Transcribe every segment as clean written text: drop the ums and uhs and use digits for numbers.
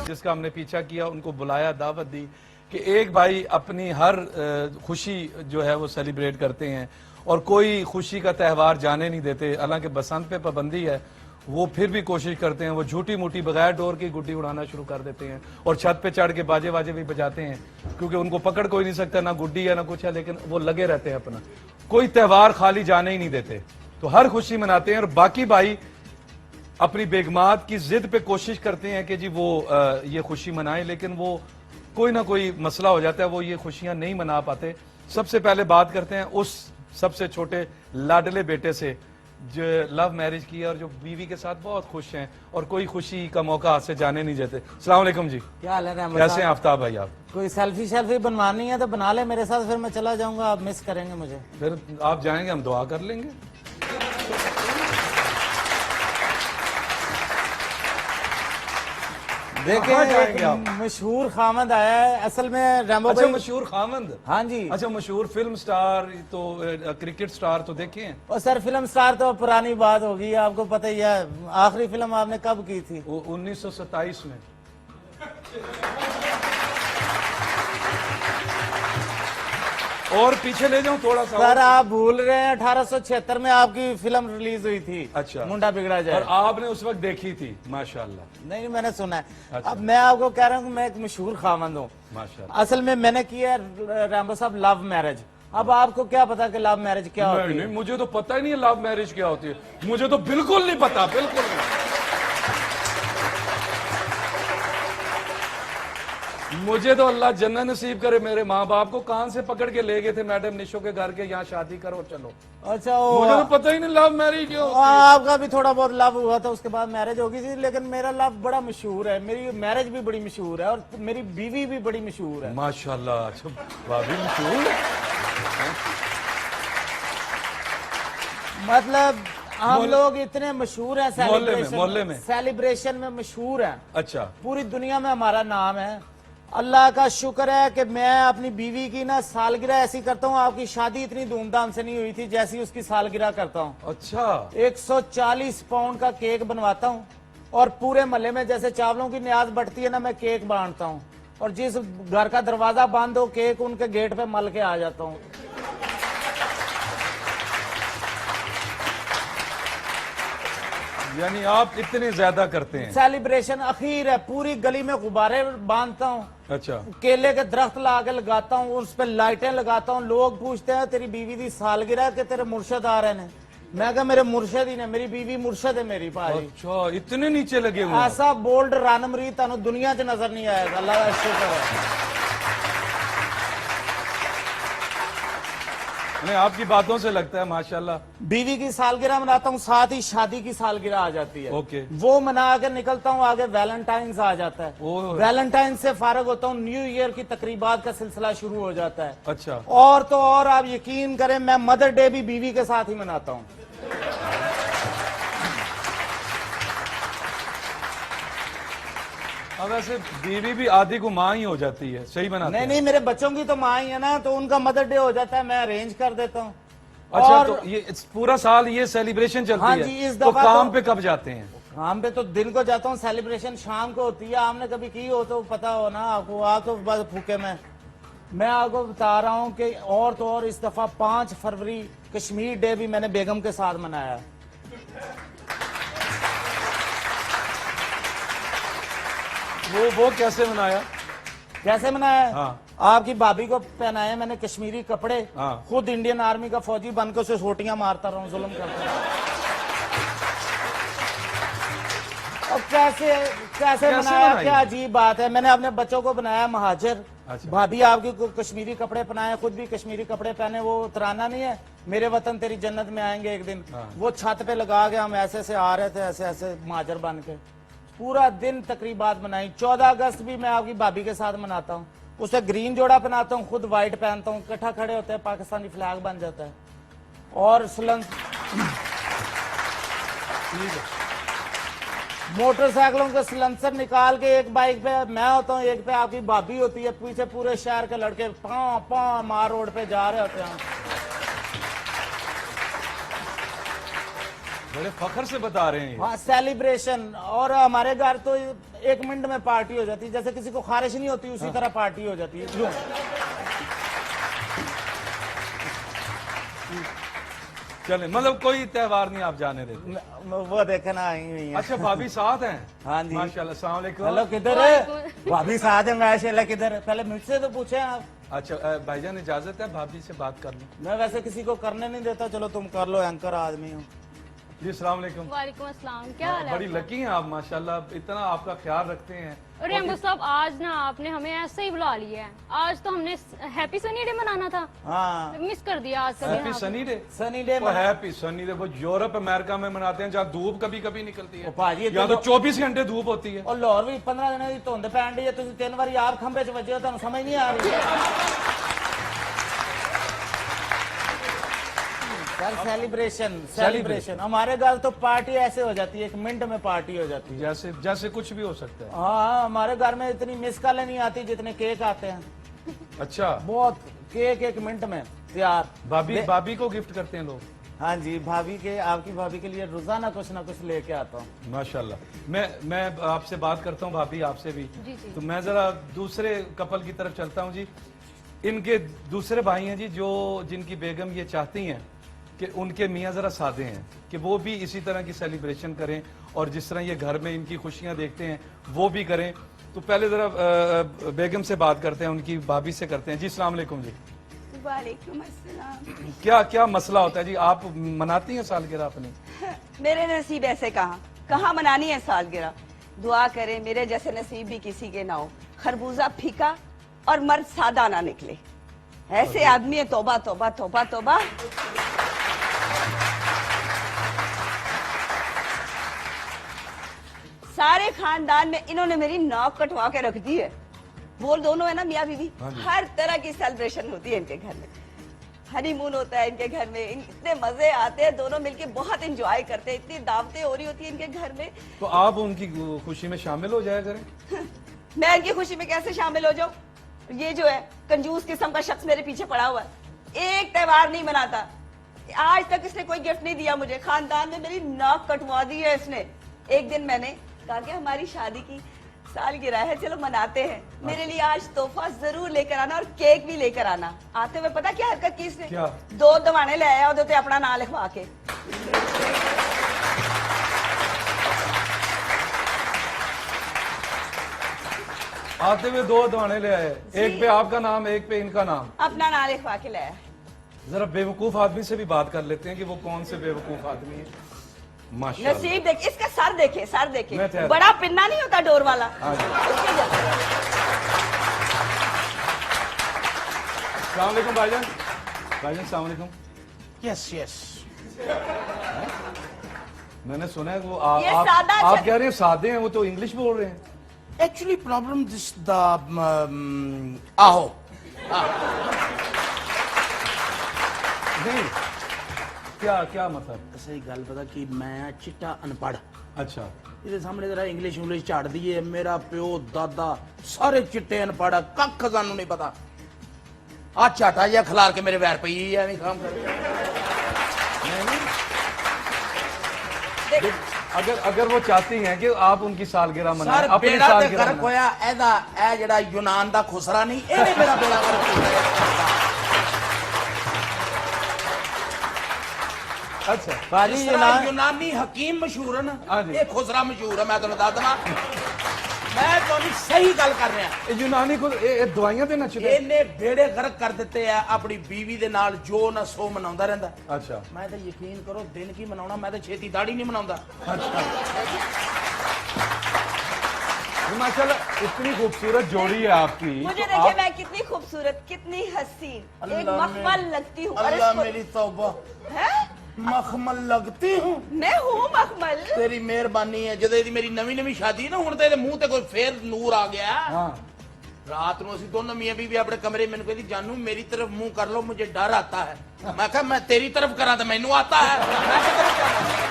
जिसका हमने पीछा किया, उनको बुलाया, दावत दी कि एक भाई अपनी हर खुशी जो है वो सेलिब्रेट करते हैं और कोई खुशी का त्यौहार जाने नहीं देते। हालांकि बसंत पे पाबंदी है, वो फिर भी कोशिश करते हैं, वो झूठी मूठी बगैर डोर की गुड्डी उड़ाना शुरू कर देते हैं और छत पे चढ़ के बाजे बाजे भी बजाते हैं, क्योंकि उनको पकड़ कोई नहीं सकता, ना गुड्डी है ना कुछ है, लेकिन वो लगे रहते हैं अपना, कोई त्यौहार खाली जाने ही नहीं देते। तो हर खुशी मनाते हैं और बाकी भाई अपनी बेगमात की जिद पे कोशिश करते हैं कि जी वो ये खुशी मनाएं, लेकिन वो कोई ना कोई मसला हो जाता है, वो ये खुशियां नहीं मना पाते। सबसे पहले बात करते हैं उस सबसे छोटे लाडले बेटे से जो लव मैरिज की है और जो बीवी के साथ बहुत खुश हैं और कोई खुशी का मौका हाथ से जाने नहीं देते। अस्सलाम वालेकुम जी, क्या हाल है? कैसे हैं आफ्ताब भाई आप? कोई सेल्फी बनवानी है तो बना ले मेरे साथ, फिर मैं चला जाऊंगा, आप मिस करेंगे मुझे। फिर आप जाएंगे, हम दुआ कर लेंगे। देखिए मशहूर खामद आया है असल में रैम्बो अच्छा, भाई। मशहूर खामद? हाँ जी। अच्छा, मशहूर फिल्म स्टार तो क्रिकेट स्टार तो देखे हैं? और सर फिल्म स्टार तो पुरानी बात होगी, आपको पता ही है। आखिरी फिल्म आपने कब की थी? 1927 में। और पीछे ले जाऊं थोड़ा सा? सर आप भूल रहे हैं 1876 में आपकी फिल्म रिलीज हुई थी। अच्छा, मुंडा बिगड़ा जाए। और आपने उस वक्त देखी थी? माशाल्लाह। नहीं, मैंने सुना है। अच्छा। अब मैं आपको कह रहा हूँ मैं एक मशहूर खामद हूँ माशाल्लाह। असल में। मैंने किया है रैम्बो साहब लव मैरिज। अब आपको क्या पता कि लव मैरिज क्या होती है? नहीं, मुझे तो पता ही नहीं है लव मैरिज क्या होती है, मुझे तो बिल्कुल नहीं पता, बिल्कुल नहीं। मुझे तो अल्लाह जन्नत नसीब करे। मेरे माँ बाप को कान से पकड़ के ले गए थे मैडम निशो के घर के, यहाँ शादी करो चलो। अच्छा, मुझे तो पता ही नहीं लव मैरिज क्यों होती है। आपका भी थोड़ा बहुत लव हुआ था, उसके बाद मैरिज होगी थी, लेकिन मेरा लव बड़ा मशहूर है, मेरी मैरिज भी बड़ी मशहूर है और मेरी बीवी भी बड़ी मशहूर है। माशाल्लाह। अच्छा, भाभी मशहूर है? मतलब हम लोग इतने मशहूर हैं मोहल्ले में सेलिब्रेशन में मशहूर हैं। अच्छा, पूरी दुनिया में हमारा नाम है। अल्लाह का शुक्र है कि मैं अपनी बीवी की ना सालगिरह ऐसी करता हूँ, आपकी शादी इतनी धूमधाम से नहीं हुई थी जैसी उसकी सालगिरह करता हूँ। अच्छा। 140 पाउंड का केक बनवाता हूँ और पूरे महल्ले में जैसे चावलों की न्याज बढ़ती है ना, मैं केक बांटता हूँ और जिस घर का दरवाजा बंद हो केक उनके गेट पे मल के आ जाता हूँ। यानी आप इतने ज्यादा करते हैं? सेलिब्रेशन अखीर है, पूरी गली में गुब्बारे बांधता हूँ। अच्छा। केले के दरख्त ला के लगाता हूँ, उस पर लाइटें लगाता हूँ। लोग पूछते हैं तेरी बीवी की सालगिरह के तेरे मुर्शद आ रहे हैं? मैं कहा मेरे मुर्शद ही ने, मेरी बीवी मुर्शद है मेरी भाई। अच्छा, इतने नीचे लगे हुए? ऐसा बोल्ड रानमरी तानू दुनिया च नजर नहीं आएगा, अल्लाह का शुक्र है। नहीं, आपकी बातों से लगता है माशाल्लाह। बीवी की सालगिरह मनाता हूँ, साथ ही शादी की सालगिरह आ जाती है। ओके। वो मना के निकलता हूँ, आगे वैलेंटाइंस आ जाता है। वैलेंटाइन से फारग होता हूँ, न्यू ईयर की तकरीबात का सिलसिला शुरू हो जाता है। अच्छा। और तो और आप यकीन करें, मैं मदर डे भी बीवी के साथ ही मनाता हूँ। अब वैसे बीवी भी आधी को माँ ही हो जाती है, सही बना? नहीं, मेरे बच्चों की तो माँ ही है ना, तो उनका मदर डे हो जाता है, मैं अरेंज कर देता हूँ। अच्छा, और तो ये पूरा साल ये सेलिब्रेशन चलती हाँ है? जी, इस तो दफा काम पे कब जाते हैं? काम पे तो दिन को जाता हूँ, सेलिब्रेशन शाम को होती है। आपने कभी की हो तो पता हो ना आपको, आप तो बस भूखे में। मैं आपको बता रहा हूँ कि और तो और इस दफा 5 फरवरी कश्मीर डे भी मैंने बेगम के साथ मनाया। वो कैसे मनाया? कैसे मनाया? हाँ। आपकी भाभी को पहनाए मैंने कश्मीरी कपड़े। हाँ। खुद इंडियन आर्मी का फौजी बनकर उसे सोटियां मारता रहा हूँ, जुल्म करता रहा। और कैसे मनाया? क्या अजीब बात है। मैंने अपने बच्चों को बनाया महाजर। अच्छा। भाभी आपकी को कश्मीरी कपड़े पहनाए, खुद भी कश्मीरी कपड़े पहने। वो तराना नहीं है, मेरे वतन तेरी जन्नत में आएंगे एक दिन। हाँ। वो छत पे लगा के हम ऐसे से आ रहे थे, ऐसे ऐसे महाजर बन के पूरा दिन तकरीबात बनाई। 14 अगस्त भी मैं आपकी भाभी के साथ मनाता हूँ। उसे ग्रीन जोड़ा पहनाता हूँ, खुद व्हाइट पहनता हूँ, इकट्ठा खड़े होते हैं, पाकिस्तानी फ्लैग बन जाता है। और मोटरसाइकिलों के सिलेंसर निकाल के एक बाइक पे मैं होता हूँ, एक पे आपकी भाभी होती है, पीछे पूरे शहर के लड़के पां पां मार रोड पे जा रहे होते हैं। बड़े फखर से बता रहे हैं। हाँ, सेलिब्रेशन। और हमारे घर तो 1 मिनट में पार्टी हो जाती है, जैसे किसी को खारिश नहीं होती उसी तरह पार्टी हो जाती है। यूं। चले, मतलब कोई त्योहार नहीं आप जाने देते। वो देखना आई हुई है। अच्छा, भाभी साथ हैं? हाँ जी। माशाल्लाह। अस्सलाम वालेकुम। हेलो, किधर है भाभी? साथ है। माशाल्लाह, किधर है? पहले मुझसे तो पूछे आप। अच्छा भाईजान, इजाजत है भाभी से बात कर लूं? मैं वैसे किसी को करने नहीं देता, चलो तुम कर लो, एंकर आदमी हो। जी अस्सलाम वालेकुम। वालेकुम अस्सलाम, क्या हाल है? बड़ी लकी हैं आप माशाल्लाह, इतना आपका ख्याल रखते हैं। अरे अंकुर साहब, आज ना आपने हमें ऐसे ही बुला लिया है। आज तो हमने हैप्पी सनी डे मनाना था, हाँ, मिस कर दिया आज कभी। Happy sunny day. Sunny day वो हैप्पी सनी डे वो यूरोप अमेरिका में मनाते हैं, जहाँ धूप कभी कभी निकलती है। भाजी यहाँ तो 24 घंटे धूप होती है। और लाहौर भी 15 दिन की धुंध पैन डी है, तुम 3 बार आप खंबे च वजे हो, तुम समझ नहीं आ रही। सेलिब्रेशन हमारे घर तो पार्टी ऐसे हो जाती है, 1 मिनट में पार्टी हो जाती है। जैसे जैसे कुछ भी हो सकता है। हाँ, हमारे घर में इतनी मिस कॉलें नहीं आती जितने केक आते हैं। अच्छा, बहुत केक 1 मिनट में तैयार। भाभी को गिफ्ट करते हैं लोग। हाँ जी, भाभी के, आपकी भाभी के लिए रोजाना कुछ ना कुछ लेके आता हूँ। माशाल्लाह। मैं आपसे बात करता हूँ, भाभी आपसे भी। जी, जी। तो मैं जरा दूसरे कपल की तरफ चलता हूँ जी। इनके दूसरे भाई हैं जी, जो जिनकी बेगम ये चाहती हैं कि उनके मियाँ जरा सादे हैं, कि वो भी इसी तरह की सेलिब्रेशन करें और जिस तरह ये घर में इनकी खुशियाँ देखते हैं वो भी करें। तो पहले जरा बेगम से बात करते हैं, उनकी भाभी से करते हैं। जी अस्सलाम वालेकुम जी। वालेकुम अस्सलाम। क्या क्या मसला होता है जी? आप मनाती हैं सालगिरह अपनी? मेरे नसीब ऐसे कहाँ मनानी है सालगिरह। दुआ करें मेरे जैसे नसीब भी किसी के ना हो, खरबूजा फीका और मर्द सादा ना निकले। ऐसे आदमी है, तौबा तौबा तौबा तौबा। सारे खानदान में इन्होंने मेरी नाक कटवा के रख दी है। वो दोनों है ना मियाँ बीवी, हर तरह की सेलिब्रेशन होती है इनके घर में। हनीमून होता है इनके घर में, इतने मजे आते हैं, दोनों मिलके बहुत एंजॉय करते हैं, इतनी दावतें हो रही होती है इनके घर में। तो आप उनकी खुशी में शामिल हो जाया करें। मैं इनकी खुशी में कैसे शामिल हो जाऊं? ये जो है कंजूस किस्म का शख्स मेरे पीछे पड़ा हुआ है, एक त्योहार नहीं मनाता। आज तक इसने कोई गिफ्ट नहीं दिया मुझे। खानदान में मेरी नाक कटवा दी है इसने। एक दिन मैंने कहा कि हमारी शादी की सालगिरह है, चलो मनाते हैं, मेरे लिए आज तोहफा जरूर लेकर आना और केक भी लेकर आना। आते हुए पता क्या हरकत की इसने? क्या? 2 दवाने ले आया उधर अपना नाम लिखवा के। आते हुए 2 दवाने ले आए, एक पे आपका नाम, एक पे इनका नाम। अपना नाम लिखवा के ले आया। जरा बेवकूफ आदमी से भी बात कर लेते हैं कि वो कौन से बेवकूफ आदमी है। माशाल्लाह। नसीब देख, इसका सर देखे, सर देखे, मैं ठहर- बड़ा पिन्ना नहीं होता डोर वाला। हाँ जी। उसके जैसा। अस्सलाम वालेकुम भाईजान। भाईजान अस्सलाम वालेकुम। Yes yes. मैंने सुना है वो ये सादा आप चल- कह रहे हैं सादे हैं, वो तो इंग्लिश बोल रहे हैं। एक्चुअली प्रॉब्लम दिस द आहो नहीं, क्या क्या मतलब? सही गल पता कि मैं चिट्टा अनपढ़, अच्छा, ਇਹਦੇ ਸਾਹਮਣੇ जरा इंग्लिश इंग्लिश ਝਾੜ ਦਈਏ। मेरा प्यो दादा सारे चिट्टे अनपढ़, कख सानू नहीं पता। आ ਝਾਟਾ ਜਿਹਾ ਖਿਲਾਰ ਕੇ ਮੇਰੇ ਵੈਰ ਪਈ ਐ, ਨਹੀਂ ਕੰਮ ਕਰ। देख, अगर वो चाहती हैं कि आप उनकी सालगिरह मनाएं, सर अपनी बेड़ा ते सालगिरह गर्क मनाएं। होया ਇਹਦਾ, ਇਹ ਜਿਹੜਾ यूनान ਦਾ ਖੁਸਰਾ नहीं, ਇਹਨੇ मेरा बेड़ा गर्क ਕੀਤਾ। अच्छा भाजी जिस ये तरह ना यूनानी हकीम मशहूर है ना, हाँ जी। ये खुसरा मशहूर है। मैं तुम्हें दस दवा, मैं तुम्हें सही गल कर रहा। ये यूनानी को दवाइयां देना चाहिए। ਇਹਨੇ ਬੇੜੇ ਗਰਕ ਕਰ ਦਿੱਤੇ ਆ ਆਪਣੀ बीवी ਦੇ ਨਾਲ, ਜੋ ਨਾ ਸੋ ਮਨਾਉਂਦਾ ਰਹਿੰਦਾ। अच्छा ਮੈਂ ਤਾਂ ਯਕੀਨ ਕਰੋ ਦਿਨ ਕੀ ਮਨਾਉਣਾ, ਮੈਂ ਤਾਂ ਛੇਤੀ ਦਾੜੀ ਨਹੀਂ ਮਨਾਉਂਦਾ। माशाल्लाह इतनी खूबसूरत जोड़ी है आपकी। मुझे तो देखिए आप- मैं कितनी खूबसूरत, कितनी हसीन, एक अल्लाह मखमल लगती हूँ। और अल्लाह इसको- मेरी तौबा, हैं? मखमल लगती हूँ। मैं हूँ मखमल। तेरी मेहरबानी है। ਜਦੋਂ ਇਹਦੀ ਮੇਰੀ ਨਵੀਂ ਨਵੀਂ ਸ਼ਾਦੀ ਨਾ, ਹੁਣ ਤਾਂ ਇਹਦੇ ਮੂੰਹ ਤੇ ਕੋਈ ਫੇਰ ਨੂਰ ਆ ਗਿਆ। हाँ ਰਾਤ ਨੂੰ ਅਸੀਂ ਦੋਨੋਂ ਮੀਆਂ ਬੀਵੀ ਆਪਣੇ ਕਮਰੇ, ਮੈਨੂੰ ਕਹਿੰਦੀ ਜਾਨੂ ਮੇਰੀ ਤਰफ मुंह कर लो, मुझे डर आता है। मैं कहा मैं तेरी तरफ करा तो मैनू आता है। मैं किधर जाऊं?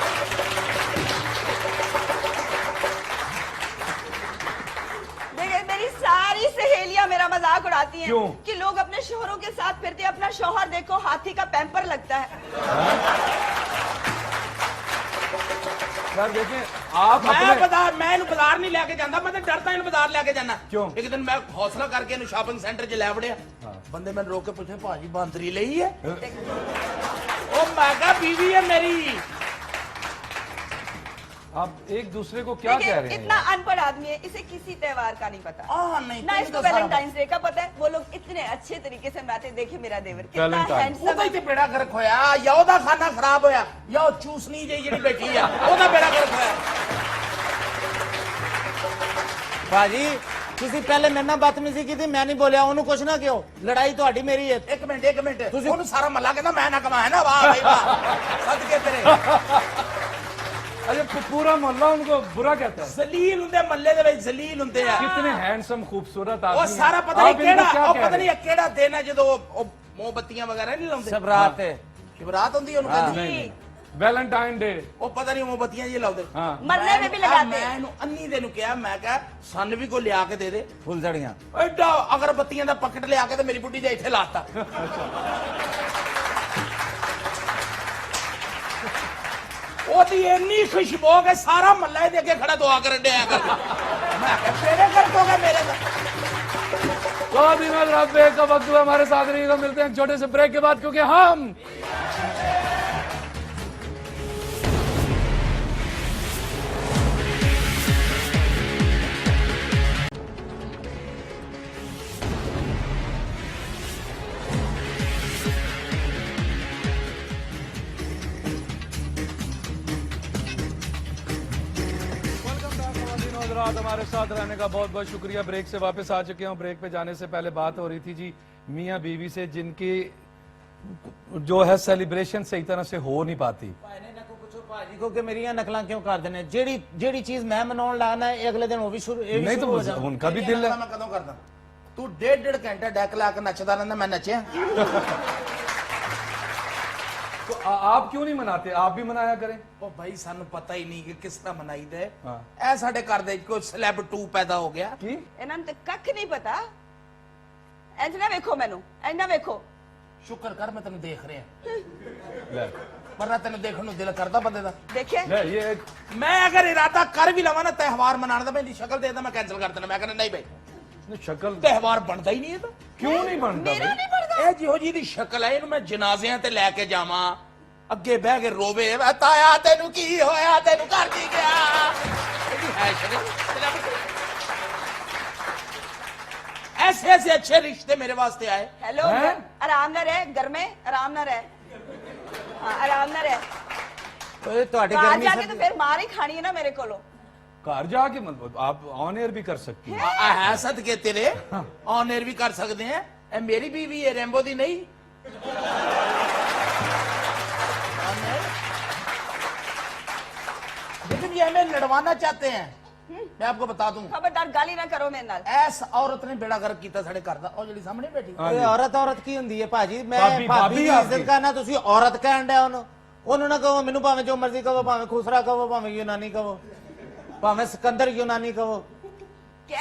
देखिए मेरी सारी सहेलियां मेरा मजाक उड़ाती हैं क्यों? कि लोग अपने शोहरों के साथ फिरते हैं, अपना शौहर देखो हाथी का पैम्पर लगता है। यार देखें आप ਮੈਂ अपने ਬਾਜ਼ਾਰ ਮੈਂ ਇਹਨੂੰ ਬਾਜ਼ਾਰ ਨਹੀਂ ਲੈ ਕੇ ਜਾਂਦਾ ਮੈਂ ਤਾਂ ਡਰਦਾ ਇਹਨੂੰ ਬਾਜ਼ਾਰ ਲੈ ਕੇ ਜਾਣਾ ਕਿਉਂ? ਇੱਕ ਦਿਨ ਮੈਂ ਹੌਸਲਾ ਕਰਕੇ ਇਹਨੂੰ ਸ਼ਾਪਿੰਗ ਸੈਂਟਰ 'ਚ ਲੈ ਵੜਿਆ ਬੰਦੇ ਮੈਨੂੰ ਰੋਕ ਕੇ ਪੁੱਛੇ ਭਾਜੀ ਬਾਂਦਰੀ ਲਈ ਹੈ ਉਹ ਮੈਂ ਕਿਹਾ ਬੀਵੀ ਹੈ ਮੇਰੀ आप एक दूसरे को क्या देखिए, कह रहे हैं इतना अनपढ़ आदमी है, इसे किसी त्योहार का नहीं पता नहीं ना तेरी इसको तो सारा- वैलेंटाइंस डे का पता है। वो लोग इतने अच्छे तरीके से मनाते, देखिए मेरा देवर कितना Valentine। हैंडसम ਉਹਦਾ ਹੀ ਤੇ ਬੇੜਾ ਗਰਕ ਹੋਇਆ ਜਾਂ ਉਹਦਾ ਖਾਣਾ ਖਰਾਬ ਹੋਇਆ ਜਾਂ ਉਹ ਚੂਸਨੀ ਜਿਹੀ ਜਿਹੜੀ ਬੈਠੀ ਆ ਉਹਦਾ ਬੇੜਾ ਗਰਕ ਹੋਇਆ ਭਾਜੀ ਤੁਸੀਂ ਪਹਿਲੇ ਮੇਰੇ ਨਾਲ ਬਦਤਮੀਜ਼ੀ ਕੀਤੀ, ਮੈਂ ਨਹੀਂ ਬੋਲਿਆ, ਉਹਨੂੰ ਕੁਛ ਨਾ ਕਿਉਂ, ਲੜਾਈ ਤੁਹਾਡੀ ਮੇਰੀ ਹੈ। ਇੱਕ ਮਿੰਟ ਤੁਸੀਂ ਉਹਨੂੰ ਸਾਰਾ ਮੱਲਾ ਕਹਿੰਦਾ ਮੈਂ ਨਾ ਕਮਾਇਆ ਨਾ ਵਾਹ ਭਾਈ ਵਾਹ ਸਦਕੇ ਤੇਰੇ अरे पूरा मोहल्ला उनको बुरा कहता है ਜ਼ਲੀਲ ਹੁੰਦੇ ਮੱਲੇ ਦੇ ਵਿੱਚ ਜ਼ਲੀਲ ਹੁੰਦੇ ਆ कितने हैंडसम खूबसूरत ਉਹ आदमी ਸਾਰਾ हैं। ਪਤਾ ਨਹੀਂ आप इनको ਕਿਹੜਾ क्या ਉਹ कह ਪਤਾ रहे ਨਹੀਂ हैं? ਕਿਹੜਾ ਦਿਨ ਹੈ ਜਦੋਂ ਉਹ ਮੋਮਬੱਤੀਆਂ ਵਗੈਰਾ ਨਹੀਂ ਲਾਉਂਦੇ ਸਬਰਾਤ ਹੈ। ਸ਼ਿਵਰਾਤ ਹੁੰਦੀ ਉਹਨੂੰ ਕਹਿੰਦੇ नहीं नहीं वैलेंटाइन डे ਉਹ ਪਤਾ ਨਹੀਂ ਮੋਮਬੱਤੀਆਂ ਜੀ ਲਾਉਂਦੇ हाँ मरने में भी लगाते ਮੈਂ ਇਹਨੂੰ ਅੰਨੀ ਦੇ ਨੂੰ ਕਿਹਾ ਮੈਂ ਕਿਹਾ ਸਾਨੂੰ ਵੀ ਕੋਈ ਲਿਆ ਕੇ ਦੇ ਦੇ ਫੁੱਲਝੜੀਆਂ ਐਡਾ ਅਗਰਬੱਤੀਆਂ ਦਾ ਪੈਕਟ ਲਿਆ ਕੇ ਤੇ ਮੇਰੀ ਬੁੱਢੀ ਦੇ ਇੱਥੇ ਲਾਤਾ ਉਹਦੀ ਇੰਨੀ ਖੁਸ਼ਬੂ ਕਿ ਸਾਰਾ ਮੱਲਾ ਇਹਦੇ ਅੱਗੇ ਖੜਾ ਦੁਆ ਕਰਨ ਡਿਆ ਕਰ ਮੈਂ ਕਿਹਾ ਤੇਰੇ ਘਰ ਤੋਂ ਗਿਆ ਮੇਰੇ ਦਾ तो अभी आप ब्रेक का वक्त हुआ हमारे साथ रहिएगा, मिलते हैं एक छोटे से ब्रेक के बाद क्योंकि हम रात हमारे साथ रहने का बहुत बहुत शुक्रिया। ब्रेक से वापस आ चुके हूँ। ब्रेक पे जाने से पहले बात हो रही थी जी मियाँ बीवी से जिनकी जो है सेलिब्रेशन सही तरह से हो नहीं पाती। ਭਾਜੀ ਕੋ ਕਿ ਮੇਰੀਆਂ ਨਕਲਾਂ ਕਿਉਂ ਕਰਦੇ ਨੇ, ਜਿਹੜੀ ਚੀਜ਼ ਮੈਂ ਮਨਾਉਣ ਲਾਣਾ ਹੈ ਅਗਲੇ ਦਿਨ ਉਹ ਵੀ ਸ਼ੁਰੂ ਇਹ ਵੀ नहीं तो ਸ਼ੁਰੂ ਹੋ ਜਾਂਦਾ। उनका भी दिल है। ਮੈਂ ਕਦੋਂ ਕਰਦਾ ਤੂੰ ਡੇਢ ਘੰਟਾ ਡੈਕ ਲਾ ਕੇ ਨੱਚਦਾ ਰਹਿੰਦਾ ਮੈਂ ਨੱਚਿਆ तो आप क्यों नहीं मनाते? आप भी मनाया करें। ਉਹ ਭਾਈ ਸਾਨੂੰ ਪਤਾ ਹੀ ਨਹੀਂ ਕਿ ਕਿਸ ਤਰ੍ਹਾਂ ਮਨਾਈਦਾ ਹੈ ਹਾਂ। ਇਹ ਸਾਡੇ ਘਰ ਦੇ ਕੋਈ ਸਲੈਬ 2 ਪੈਦਾ ਹੋ ਗਿਆ की ਇਹਨਾਂ ਨੂੰ ਤਾਂ ਕੱਖ ਨਹੀਂ ਪਤਾ। ਇੰਜ ਨਾ ਵੇਖੋ ਮੈਨੂੰ, ਇੰਜ ਨਾ ਵੇਖੋ। ਸ਼ੁਕਰ ਕਰ ਮੈਂ ਤੈਨੂੰ ਦੇਖ ਰਿਹਾ ले, ਵਰਨਾ ਤੈਨੂੰ ਦੇਖਣ ਨੂੰ ਦਿਲ ਕਰਦਾ ਬੰਦੇ ਦਾ ਦੇਖਿਆ ले ये ਮੈਂ ਅਗਰ ਇਰਾਦਾ ਕਰ ਵੀ ਲਵਾਂ ਨਾ ਤਿਉਹਾਰ ਮਨਾਉਣ ਦਾ ਮੈਂ ਇਹਦੀ ਸ਼ਕਲ ਦੇਖਦਾ ਮੈਂ ਕੈਨਸਲ ਕਰ ਦੇਣਾ ਮੈਂ ਕਹਿੰਦਾ ਨਹੀਂ ਭਾਈ शक्ल ਤਿਉਹਾਰ ਬਣਦਾ ਹੀ ਨਹੀਂ ਇਹ ਤਾਂ क्यों नहीं बनता ਮੇਰਾ भाई? ਨਹੀਂ ਪੜਦਾ। ਇਹ ਜਿਹੋ ਜੀ ਦੀ ਸ਼ਕਲ ਹੈ ਇਹਨੂੰ ਮੈਂ ਜਨਾਜ਼ਿਆਂ ਤੇ ਲੈ ਕੇ ਜਾਵਾਂ ਅੱਗੇ ਬਹਿ ਕੇ ਰੋਵੇ ਵੇ ਤਾਇਆ ਤੈਨੂੰ ਕੀ ਹੋਇਆ ਤੈਨੂੰ ਘਰ ਕੀ ਗਿਆ ਇਹਦੀ ਹੈ ਸ਼ਕਲ ऐसे ऐसे अच्छे रिश्ते मेरे वास्ते आए हेलो हैं? आराम ना रहे घर में, आराम ना रहे। हाँ, आराम ना रहे। ਓਏ ਤੁਹਾਡੀ बाहर ਗਰਮੀ जाके तो फिर मार ही खानी है ना मेरे को। घर जाके मतलब आप ऑन एयर भी कर सकती हैं। है सदके तेरे ऑन एयर भी कर सकते हैं ए मेरी बीवी है रेम्बो दी नहीं लेकिन ये हमें लड़वाना चाहते हैं मैं आपको बता दूं खबरदार गाली ना करो मेरे नाल। ऐस औरत ने बेड़ा गर्क ਕੀਤਾ ਸਾਡੇ ਘਰ ਦਾ ਉਹ ਜਿਹੜੀ ਸਾਹਮਣੇ ਬੈਠੀ ਓਏ ਔਰਤ ਕੀ ਹੁੰਦੀ ਹੈ ਭਾਜੀ, ਮੈਂ ਭਾਬੀ- ਭਾਬੀ ਭਾਬੀ ਦੀ ਆਪਦੀ। ਇੱਜ਼ਤ ਕਰਨਾ, ਤੁਸੀਂ ਔਰਤ ਕਹਿਣ ਡਿਆ ਉਹਨੂੰ ਨਾ ਕਹੋ, ਮੈਨੂੰ ਭਾਵੇਂ ਜੋ ਮਰਜ਼ੀ ਕਹੋ, ਭਾਵੇਂ ਖੁਸਰਾ ਕਹੋ, ਭਾਵੇਂ ਯੂਨਾਨੀ ਕਹੋ, ਭਾਵੇਂ ਸਿਕੰਦਰ ਯੂਨਾਨੀ ਕਹੋ।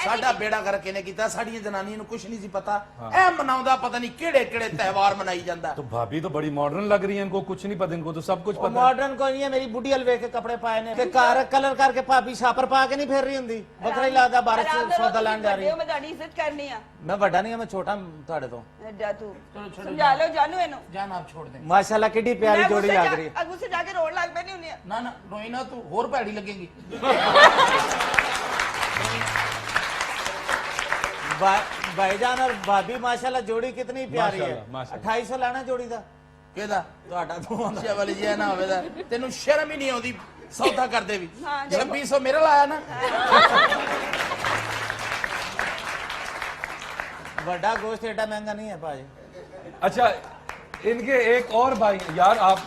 ਸਾਡਾ ਬੇੜਾ ਕਰਕੇ ਨੇ ਕੀਤਾ ਸਾਡੀਆਂ ਜਨਾਨੀਆਂ ਨੂੰ ਕੁਝ ਨਹੀਂ ਸੀ ਪਤਾ ਇਹ ਮਨਾਉਂਦਾ ਪਤਾ ਨਹੀਂ ਕਿਹੜੇ ਕਿਹੜੇ ਤਿਉਹਾਰ ਮਨਾਈ ਜਾਂਦਾ तो भाभी तो बड़ी मॉडर्न लग रही है, इनको कुछ नहीं पता, इनको तो सब कुछ पता है। ਮਾਡਰਨ ਕੋਈ ਨਹੀਂ ਹੈ, ਮੇਰੀ ਬੁੱਢੀ ਹਲਵੇ ਕੇ ਕੱਪੜੇ ਪਾਏ ਨੇ ਤੇ ਘਰ ਕਲਰ ਕਰਕੇ ਭਾਬੀ ਛਾਪਰ ਪਾ ਕੇ ਨਹੀਂ ਫੇਰ ਰਹੀ ਹੁੰਦੀ, ਵੱਖਰਾ ਹੀ ਲੱਗਦਾ ਬਾਰਿਸ਼ आराम ਚ करो, ਸੌਦਾ ਲੈਣ ਜਾ ਰਹੀ मैं ਤੁਹਾਡੀ ਇੱਜ਼ਤ ਕਰਨੀ ਆ। ਮੈਂ ਵੱਡਾ ਨਹੀਂ ਹਾਂ, ਮੈਂ ਛੋਟਾ ਤੁਹਾਡੇ ਤੋਂ। ਜਾ ਤੂੰ ਸਮਝਾ ਲਓ ਜਾਨੂ ਇਹਨੂੰ। ਜਾਨ ਆਪ ਛੋੜ ਦੇ ਮਾਸ਼ਾਅੱਲਾ ਕਿੱਡੀ ਪਿਆਰੀ ਮੈਂ ਜੋੜੀ ਲੱਗ ਰਹੀ ਹੈ। ਅੱਗੂ ਸੇ ਜਾ ਕੇ ਰੋਣ ਲੱਗ ਪੈਣੀ ਹੁੰਦੀ ਆ। ਨਾ ਨਾ ਰੋਈ ਨਾ ਤੂੰ ਹੋਰ ਭੈੜੀ ਲੱਗੇਗੀ भाईजान और भाभी माशाल्लाह जोड़ी कितनी प्यारी है। माशाल्लाह, माशाल्लाह। 2800 लाना जोड़ी का ਕਿਹਦਾ ਤੁਹਾਡਾ ਦੋਵਾਂ ਦਾ। ਅੱਛਾ ਵਾਲੀ ਜੇ ਨਾ ਹੋਵੇ ਤਾਂ ਤੈਨੂੰ ਸ਼ਰਮ ਹੀ ਨਹੀਂ ਆਉਂਦੀ ਸੌਦਾ ਕਰਦੇ ਵੀ ਹਾਂ, ਦੇਖੋ। 2600 ਮੇਰੇ ਲਾਇਆ ਨਾ बड़ा गोश्त एटा महंगा नहीं है भाजी। अच्छा इनके एक और भाई यार आप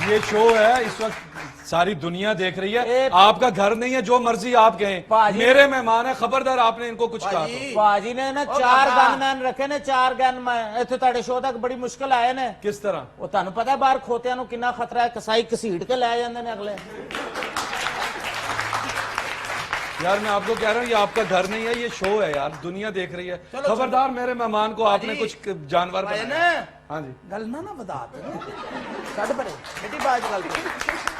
ये शो है इस वक्त सारी दुनिया देख रही है, आपका घर नहीं है, जो मर्जी आप कहें, पाजी- मेरे मेहमान है, खबरदार आपने इनको कुछ कहा तो। भाजी ने ना ओ 4 बाबा। गनमैन रखे ने, 4 गनमैन इत्थे ਤੁਹਾਡੇ ਸ਼ੋਅ ਤੱਕ ਬੜੀ ਮੁਸ਼ਕਲ ਆਏ ਨੇ। किस तरह? ਉਹ ਤੁਹਾਨੂੰ ਪਤਾ ਬਾਹਰ ਖੋਤਿਆਂ ਨੂੰ ਕਿੰਨਾ ਖਤਰਾ ਹੈ, ਕਸਾਈ ਘਸੀਟ ਕੇ ਲੈ ਜਾਂਦੇ ਨੇ ਅਗਲੇ। यार मैं आपको कह रहा हूँ ये आपका घर नहीं है, ये शो है यार, दुनिया देख रही है, खबरदार मेरे मेहमान को आपने पाजी- कुछ जानवर ਭਾਈ बनाया। ਨਾ हाँ जी ਗੱਲ ਨਾ ਵਧਾ छड़ परे बेटी बाज गल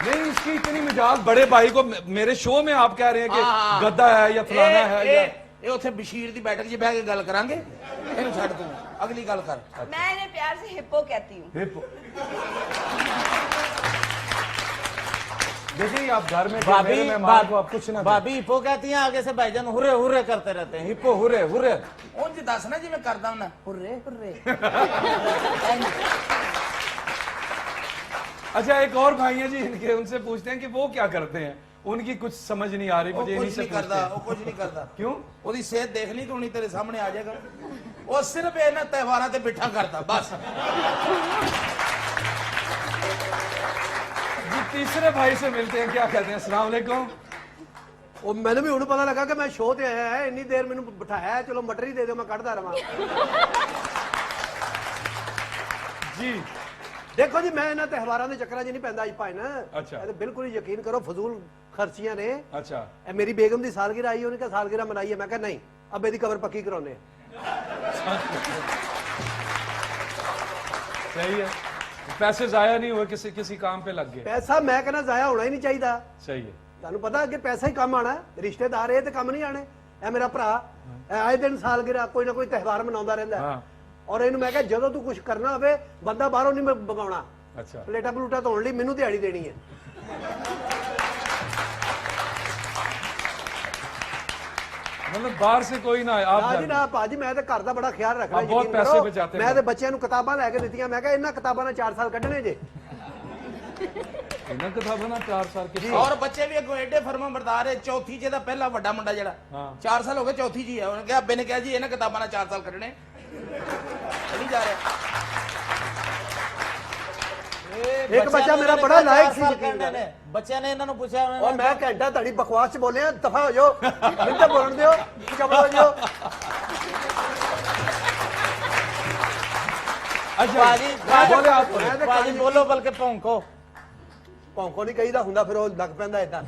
नहीं, इसकी इतनी मिजाज, बड़े भाई को मेरे शो में आप कह रहे हैं कि गद्दा है या फलाना है या ਇਹ ਉੱਥੇ ਬਸ਼ੀਰ ਦੀ ਬੈਠਕ 'ਚ ਬਹਿ ਕੇ ਗੱਲ ਕਰਾਂਗੇ ਇਹਨੂੰ ਛੱਡ ਤੂੰ ਅਗਲੀ ਗੱਲ ਕਰ मैं इन्हें प्यार से हिप्पो कहती हूँ। देखिए आप घर में भाभी मेरे मेहमान को आप कुछ ना दें। भाभी हिप्पो कहती हैं, आगे से भाईजान हुर्रे हुर्रे करते रहते हैं, हिप्पो हुर्रे हुर्रे। ਉਂਝ ਦੱਸ ਨਾ ਜਿਵੇਂ ਕਰਦਾ ਹੁੰਦਾ ਹੁर्रे हुर्रे अच्छा, एक और भाई हैं जी इनके, उनसे पूछते हैं कि वो क्या करते हैं, उनकी कुछ समझ नहीं आ रही ਉਹ मुझे, ਕੁਝ इन्हीं से ਨਹੀਂ पूछते ਕਰਦਾ हैं। ਉਹ ਕੁਝ ਨਹੀਂ ਕਰਦਾ क्यों? ਉਹਦੀ ਸਿਹਤ ਦੇਖ ਲਈ ਤੂੰ ਨਹੀਂ ਤੇਰੇ ਸਾਹਮਣੇ ਆ ਜਾਏਗਾ ਉਹ ਸਿਰਫ ਇਹਨਾਂ ਤਿਉਹਾਰਾਂ ਤੇ ਬਿਠਾ ਕਰਦਾ ਬਸ जी तीसरे भाई से मिलते हैं, क्या कहते हैं? अस्सलाम वालेकुम। ਉਹ ਮੈਨੂੰ ਵੀ ਹੁਣ ਪਤਾ ਲੱਗਾ ਕਿ ਮੈਂ ਸ਼ੋਅ ਤੇ ਆਇਆ ਹੈ ਇੰਨੀ ਦੇਰ ਮੈਨੂੰ ਬਿਠਾਇਆ ਹੈ, ਚਲੋ ਮਟਰ ਹੀ ਦੇ ਦਿਓ ਮੈਂ ਕੱਢਦਾ ਰਵਾਂ जी ਦੇਖੋ ਜੀ ਮੈਂ ਇਹਨਾਂ ਤਿਉਹਾਰਾਂ ਦੇ ਚੱਕਰਾਂ 'ਚ ਨਹੀਂ ਪੈਂਦਾ ਅੱਜ ਭਾਈ ਨਾ ਅੱਛਾ। ਇਹ ਤਾਂ ਬਿਲਕੁਲ ਹੀ ਯਕੀਨ ਕਰੋ ਫਜ਼ੂਲ ਖਰਚੀਆਂ ਨੇ अच्छा, ਇਹ ਮੇਰੀ ਬੇਗਮ ਦੀ ਸਾਲਗਿਰਾ ਆਈ ਉਹਨੇ ਕਿਹਾ ਸਾਲਗਿਰਾ ਮਨਾਈ ਹੈ ਮੈਂ ਕਿਹਾ ਨਹੀਂ ਅਬ ਇਹਦੀ ਕਬਰ ਪੱਕੀ ਕਰਾਉਨੇ ਆ सही है, पैसे जाया नहीं हुए, किसी किसी काम पे लग गए। ਪੈਸਾ ਮੈਂ ਕਹਿੰਦਾ ਜ਼ਾਇਆ ਹੋਣਾ ਹੀ ਨਹੀਂ ਚਾਹੀਦਾ सही है। ਤੁਹਾਨੂੰ ਪਤਾ ਅੱਗੇ ਪੈਸਾ ਹੀ ਕੰਮ ਆਣਾ ਰਿਸ਼ਤੇਦਾਰ ਇਹ ਤੇ ਕੰਮ ਨਹੀਂ ਆਣੇ ਇਹ ਮੇਰਾ ਭਰਾ ਇਹ ਆਏ ਦਿਨ ਸਾਲਗਿਰਾ ਕੋਈ ਨਾ ਕੋਈ ਤਿਉਹਾਰ ਮਨਾਉਂਦਾ ਰਹਿੰਦਾ ਹੈ। हाँ, ਔਰ ਇਹਨੂੰ ਮੈਂ ਕਿਹਾ ਜਦੋਂ ਤੂੰ ਕੁਝ ਕਰਨਾ ਹੋਵੇ ਬੰਦਾ ਬਾਹਰੋਂ ਨਹੀਂ ਬਗਾਉਣਾ अच्छा, ਪਲੇਟਾਂ ਪਲੂਟਾਂ ਧੋਣ ਲਈ ਮੈਨੂੰ ਦਿਹਾੜੀ ਦੇਣੀ ਹੈ मतलब बाहर से कोई ना आए, आप ਨਾ ਜੀ जाके। ਨਾ ਭਾਜੀ ਮੈਂ ਤੇ ਘਰ ਦਾ ਬੜਾ ਖਿਆਲ ਰੱਖਦਾ ਆਪ ਬਹੁਤ ਯਕੀਨ ਪੈਸੇ ਕਰੋ। ਬਚਾਤੇ ਮੈਂ ਹੋ। ਤੇ ਬੱਚਿਆਂ ਨੂੰ ਕਿਤਾਬਾਂ ਲੈ ਕੇ ਦਿੱਤੀਆਂ ਮੈਂ ਕਿਹਾ ਇਹਨਾਂ ਕਿਤਾਬਾਂ ਨਾਲ 4 ਸਾਲ ਕੱਢਣੇ ਜੇ इन्हें किताब ना 4 साल के। ਔਰ ਬੱਚੇ ਵੀ ਅੱਗੋਂ ਐਡੇ ਫਰਮਾ ਬਰਦਾਰ ਹੈ ਚੌਥੀ ਚ ਦਾ ਪਹਿਲਾ ਵੱਡਾ ਮੁੰਡਾ ਜਿਹੜਾ ਹਾਂ। 4 ਸਾਲ ਹੋ ਗਏ ਚੌਥੀ ਜੀ ਹੈ ਉਹਨੇ ਕਿਹਾ ਅੱਬੇ ਨੇ ਕਿਹਾ ਜੀ ਇਹਨਾਂ ਕਿਤਾਬਾਂ ਨਾਲ 4 ਸਾਲ ਕੱਢਣੇ ਨਹੀਂ ਜਾ ਰਿਹਾ ਇੱਕ ਬੱਚਾ ਮੇਰਾ ਬੜਾ ਲਾਇਕ ਸੀ ਯਕੀਨ ਕਰ। ਬੱਚਿਆਂ ਨੇ ਇਹਨਾਂ ਨੂੰ ਪੁੱਛਿਆ ਔਰ ਮੈਂ ਘੰਟਾ ਤੁਹਾਡੀ ਬਕਵਾਸ ਚ ਬੋਲਿਆ ਦਫਾ ਹੋ ਜਾਓ ਮੈਨੂੰ ਤਾਂ ਬੋਲਣ ਦਿਓ ਚੁੱਪ ਹੋ ਜਾਓ अच्छा, ਭਾਜੀ बोले आप बोले। ਮੈਂ ਤੇ ਭਾਜੀ ਬੋਲੋ ਬਲਕਿ ਭੌਂਕੋ ਭੌਂਕੋ ਨਹੀਂ ਕਹੀਦਾ ਹੁੰਦਾ ਫਿਰ ਉਹ ਲੱਗ ਪੈਂਦਾ ਇਦਾਂ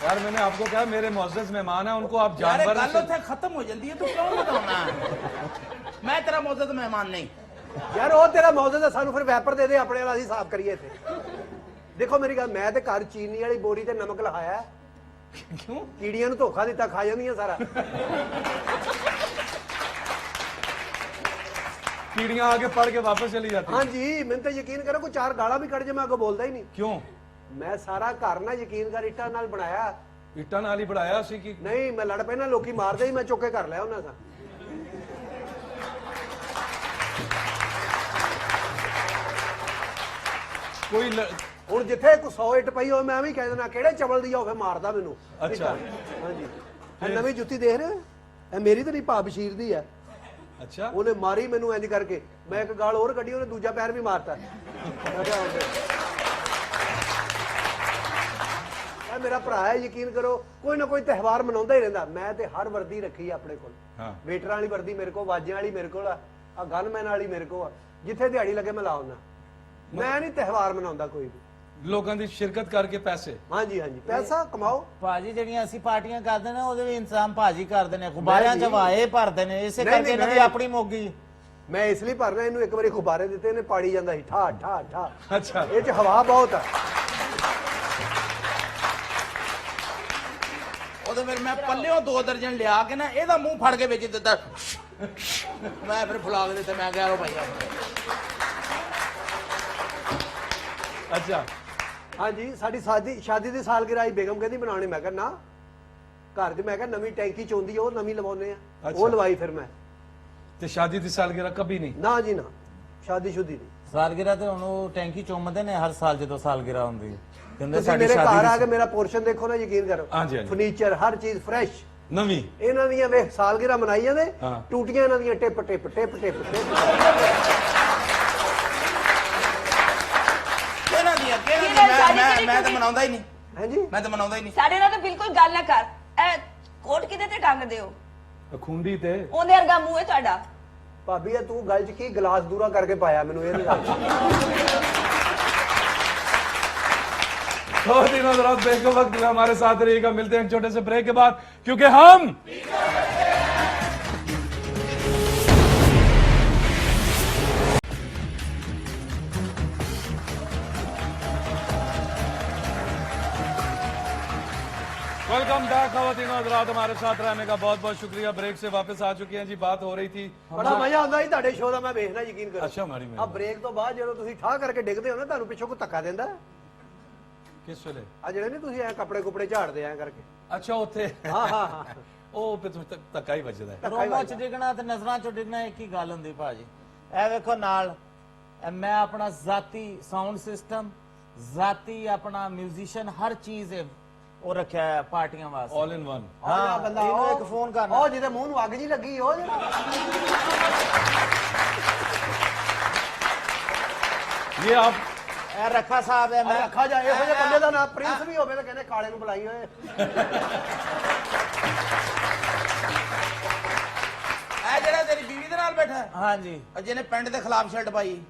यार मैंने आपको कहा मेरे मुअज़्ज़ज़ मेहमान हैं, उनको आप ਯਾਰ ਇਹ जानवर ਗੱਲ से- ਉੱਥੇ ਖਤਮ ਹੋ ਜਾਂਦੀ ਹੈ ਤੂੰ ਕਿਉਂ ਵਧਾਉਣਾ ਮੈਂ ਤੇਰਾ ਮੌਜੂਦ ਮਹਿਮਾਨ ਨਹੀਂ ਯਾਰ ਉਹ ਤੇਰਾ ਮੌਜੂਦ ਹੈ ਸਾਨੂੰ ਫਿਰ ਵੈਪਰ ਦੇ ਦੇ ਆਪਣੇ ਵਾਲਾ ਅਸੀਂ ਸਾਫ਼ ਕਰੀਏ ਇੱਥੇ ਦੇਖੋ ਮੇਰੀ ਗੱਲ ਮੈਂ ਤੇ ਘਰ ਚੀਨੀ ਵਾਲੀ ਬੋਰੀ ਤੇ ਨਮਕ ਲਹਾਇਆ ਹੈ। ਕਿਉਂ ਕੀੜੀਆਂ ਨੂੰ ਧੋਖਾ ਦਿੱਤਾ ਖਾ ਜਾਂਦੀਆਂ ਸਾਰਾ कीड़ियां आगे पड़ के वापस चली जाती हैं। ਹਾਂਜੀ ਮੈਨੂੰ ਤਾਂ ਯਕੀਨ ਕਰੋ ਕੋਈ 4 ਗਾਲਾਂ ਵੀ ਕੱਢ ਜੇ ਮੈਂ ਅੱਗੋਂ ਬੋਲਦਾ ਹੀ ਨਹੀਂ क्यों? ਮੈਂ ਸਾਰਾ ਘਰ ਨਾ ਯਕੀਨ ਕਰ ਇੱਟਾਂ ਨਾਲ ਬਣਾਇਆ इट्टा नाली बढ़ाया सी की ਨਹੀਂ ਮੈਂ ਲੜ ਪੈਣਾ ਲੋਕੀ ਮਾਰਦੇ ਹੀ ਮੈਂ ਚੁੱਕ ਕੇ ਕਰ ਲਿਆ ਉਹਨਾਂ ਦਾ कोई ਹੁਣ ਜਿੱਥੇ ਕੋਈ 100 ਇੱਟ ਪਈ ਹੋਵੇ ਮੈਂ ਵੀ ਕਹਿ ਦੇਣਾ ਕਿਹੜੇ ਚਵਲ ਦੀ ਆ ਹੋਵੇ ਮਾਰਦਾ ਮੈਨੂੰ ਅੱਛਾ। ਇੱਟਾਂ। ਹਾਂਜੀ ਇਹ ਨਵੀਂ ਜੁੱਤੀ ਦੇਖ ਰਹੇ ਹੋ? ਇਹ ਮੇਰੀ ਤਾਂ ਨਹੀਂ ਭਾ ਬਸ਼ੀਰ ਦੀ ਹੈ अच्छा, ਉਹਨੇ ਮਾਰੀ ਮੈਨੂੰ ਇੰਜ ਕਰਕੇ ਮੈਂ ਇੱਕ ਗਾਲ ਹੋਰ ਕੱਢੀ ਉਹਨੇ ਦੂਜਾ ਪੈਰ ਵੀ ਮਾਰਤਾ ਮੈਂ ਕਿਹਾ ਹੁਣ ਤੇ- ਇਹ ਮੇਰਾ ਭਰਾ ਹੈ ਯਕੀਨ ਕਰੋ ਕੋਈ ਨਾ ਕੋਈ ਤਿਉਹਾਰ ਮਨਾਉਂਦਾ ਹੀ ਰਹਿੰਦਾ ਮੈਂ ਤੇ ਹਰ ਵਰਦੀ ਰੱਖੀ ਆ ਆਪਣੇ ਕੋਲ हाँ, ਵੇਟਰਾਂ ਵਾਲੀ ਵਰਦੀ ਮੇਰੇ ਕੋਲ ਵਾਜਿਆਂ ਵਾਲੀ ਮੇਰੇ ਕੋਲ ਆ ਗਨਮੈਨ ਵਾਲੀ ਮੇਰੇ ਕੋਲ ਆ ਜਿੱਥੇ ਦਿਹਾੜੀ ਲੱਗੇ ਮੈਂ ਲਾਉਣਾ ਮੈਂ ਨਹੀਂ ਤਿਉਹਾਰ ਮਨਾਉਂਦਾ ਕੋਈ ਵੀ लोगों की शिरकत करके पैसे। ਹਾਂਜੀ ਹਾਂਜੀ ਪੈਸਾ ਕਮਾਓ ਭਾਜੀ ਜਿਹੜੀਆਂ ਅਸੀਂ ਪਾਰਟੀਆਂ ਕਰਦੇ ਨੇ ਉਹਦੇ ਵੀ ਇੰਤਜ਼ਾਮ ਭਾਜੀ ਕਰਦੇ ਨੇ ਗੁਬਾਰਿਆਂ ਚ ਵਾਏ ਭਰਦੇ ਨੇ ਇਸੇ ਨਹੀਂ, ਕਰਕੇ ਇਹਨਾਂ ਦੀ ਮੈਂ- ਆਪਣੀ ਮੋਗੀ ਮੈਂ ਇਸ ਲਈ ਭਰਨਾ ਇਹਨੂੰ ਇੱਕ ਵਾਰੀ ਗੁਬਾਰੇ ਦਿੱਤੇ ਨੇ ਪਾੜੀ ਜਾਂਦਾ ਸੀ ਠਾ ਠਾ ਠਾ अच्छा, ਇਹ ਚ ਹਵਾ ਬਹੁਤ ਆ ਉਹਦੇ ਫਿਰ ਮੈਂ ਪੱਲਿਓਂ 2 ਦਰਜਨ ਲਿਆ ਕੇ ਨਾ ਇਹਦਾ ਮੂੰਹ ਫੜ ਕੇ ਵਿੱਚ ਦਿੱਤਾ ਮੈਂ ਫਿਰ ਫੁਲਾ ਕੇ ਦਿੱਤਾ ਮੈਂ ਕਿਹਾ ਲੋ ਭਾਈ अच्छा, ਹਾਂਜੀ ਸਾਡੀ ਸ਼ਾਦੀ ਦੀ ਸਾਲਗਿਰਾ ਆਈ ਬੇਗਮ ਕਹਿੰਦੀ ਬਣਾਉਣੀ ਮੈਂ ਕਿਹਾ ਨਾ ਘਰ 'ਚ ਮੈਂ ਕਿਹਾ ਨਵੀਂ ਟੈਂਕੀ ਚੋਂਦੀ ਆ ਉਹ ਨਵੀਂ ਲਵਾਉਨੇ ਆ ਅੱਛਾ। ਉਹ ਲਵਾਈ ਫਿਰ ਮੈਂ तो शादी थी सालगिरह कभी नहीं। ਨਾ ਜੀ ਨਾ ਸ਼ਾਦੀ ਸ਼ੁਦੀ ਨਹੀਂ ਸਾਲਗਿਰਾ ਤੇ ਹੁਣ ਉਹ ਟੈਂਕੀ ਚੁੰਮਦੇ ਨੇ ਹਰ ਸਾਲ ਜਦੋਂ ਸਾਲਗਿਰਾ ਹੁੰਦੀ ਹੈ। ਕਹਿੰਦੇ ਤੁਸੀਂ ਸਾਡੀ ਮੇਰੇ ਘਰ ਆ ਸ਼ਾਦੀ ਕੇ ਮੇਰਾ ਪੋਰਸ਼ਨ ਦੇਖੋ ਨਾ ਯਕੀਨ ਕਰੋ ਹਾਂਜੀ, ਹਾਂਜੀ। ਫਰਨੀਚਰ ਹਰ ਚੀਜ਼ ਫਰੈਸ਼ नवी ਇਹਨਾਂ ਦੀਆਂ ਵੇਖ ਸਾਲਗਿਰਾ ਮਨਾਈ ਜਾਂਦੇ ਹਾਂ। ਟੂਟੀਆਂ ਇਹਨਾਂ ਦੀਆਂ tip tip tip tip tip ਕਿਹਨਾਂ ਦੀਆਂ ਕਿਹਨਾਂ ਦੀਆਂ? ਮੈਂ ਤਾਂ ਮਨਾਉਂਦਾ ਹੀ ਨਹੀਂ ਹਾਂਜੀ ਮੈਂ ਤਾਂ ਮਨਾਉਂਦਾ ਹੀ ਨਹੀਂ ਸਾਡੇ ਨਾਲ ਤਾਂ ਬਿਲਕੁਲ ਗੱਲ ਨਾ ਕਰ ਇਹ ਕੋਟ ਕਿਤੇ ਤੇ ਟੰਗਦੇ ਹੋ खूंडी थे। ਉਹਦੇ ਵਰਗਾ ਮੂੰਹ ਹੈ ਤੁਹਾਡਾ ਭਾਬੀ ਆ ਤੂੰ ਗੱਲ 'ਚ ਕੀ ਗਲਾਸ ਦੂਰਾ ਕਰਕੇ ਪਾਇਆ ਮੈਨੂੰ ਇਹ ਨਹੀਂ ਗੱਲ थोड़े दिनों रात ब्रेक के वक्त हमारे साथ रहिएगा, मिलते हैं एक छोटे से ब्रेक के बाद क्योंकि हम वेलकम बैक खवातीन और हज़रात, हमारे साथ रहने का बहुत बहुत शुक्रिया। ब्रेक से वापस आ चुके हैं जी। बात हो रही थी ਬੜਾ ਮਜ਼ਾ ਆਉਂਦਾ ਜੀ ਤੁਹਾਡੇ ਸ਼ੋਅ ਦਾ, ਮੈਂ ਵੇਖਣਾ ਯਕੀਨ ਕਰੋ। अच्छा हमारी ਆ ਬ੍ਰੇਕ ਤੋਂ ਬਾਅਦ ਜਦੋਂ ਤੁਸੀਂ ਠਾਹ ਕਰਕੇ ਡਿੱਗਦੇ ਹੋ ਨਾ, ਤੁਹਾਨੂੰ ਪਿੱਛੋਂ ਕੋਈ ਧੱਕਾ ਦਿੰਦਾ। किस वेले? ਆ ਜਿਹੜੇ ਨਹੀਂ ਤੁਸੀਂ ਐ ਕੱਪੜੇ ਕੁਪੜੇ ਝਾੜਦੇ ਐ ਕਰਕੇ। अच्छा उत्थे ਹਾਂ ਹਾਂ ਹਾਂ ਉਹ ਫਿਰ ਧੱਕਾ ਹੀ ਵੱਜਦਾ ਹੈ। ਰੋਮਾ ਚ ਡਿੱਗਣਾ ਤੇ ਨਜ਼ਰਾਂ ਚ ਡਿੱਗਣਾ ਇੱਕ ਹੀ ਗੱਲ ਹੁੰਦੀ ਭਾਜੀ। ਇਹ ਵੇਖੋ ਨਾਲ ਇਹ ਮੈਂ ਆਪਣਾ ਜ਼ਾਤੀ ਸਾਊਂਡ ਸਿਸਟਮ, ਜ਼ਾਤੀ ਆਪਣਾ ਮਿਊਜ਼ੀਸ਼ੀਅਨ, ਹਰ ਚੀਜ਼ ਹੈ ਉਹ ਰੱਖਿਆ ਹੈ ਪਾਰਟੀਆਂ ਵਾਸਤੇ। All in one. ਹਾਂ ਬੰਦਾ ਇਹਨੂੰ ਇੱਕ ਫੋਨ ਕਰਨਾ। ਉਹ ਜਿਹਦੇ ਮੂੰਹ ਨੂੰ ਅੱਗ ਜੀ ਲੱਗੀ ਉਹ ਜਿਹੜਾ ये आप ਇਹ ਰੱਖਾ ਸਾਹਿਬ ਹੈ। ਮੈਂ ਰੱਖਾ ਜਾ ਇਹੋ ਜਿਹੇ ਬੰਦੇ ਦਾ ਨਾਮ ਪ੍ਰਿੰਸ ਵੀ ਹੋਵੇ ਤਾਂ ਕਹਿੰਦੇ ਕਾਲੇ ਨੂੰ ਬੁਲਾਈ ਹੋਏ। ਇਹ ਜਿਹੜਾ ਤੇਰੀ ਬੀਵੀ ਦੇ ਨਾਲ ਬੈਠਾ ਹੈ, ਹਾਂਜੀ ਜਿਹਨੇ ਪਿੰਡ ਦੇ ਖਿਲਾਫ ਸ਼ਰਟ ਪਾਈ,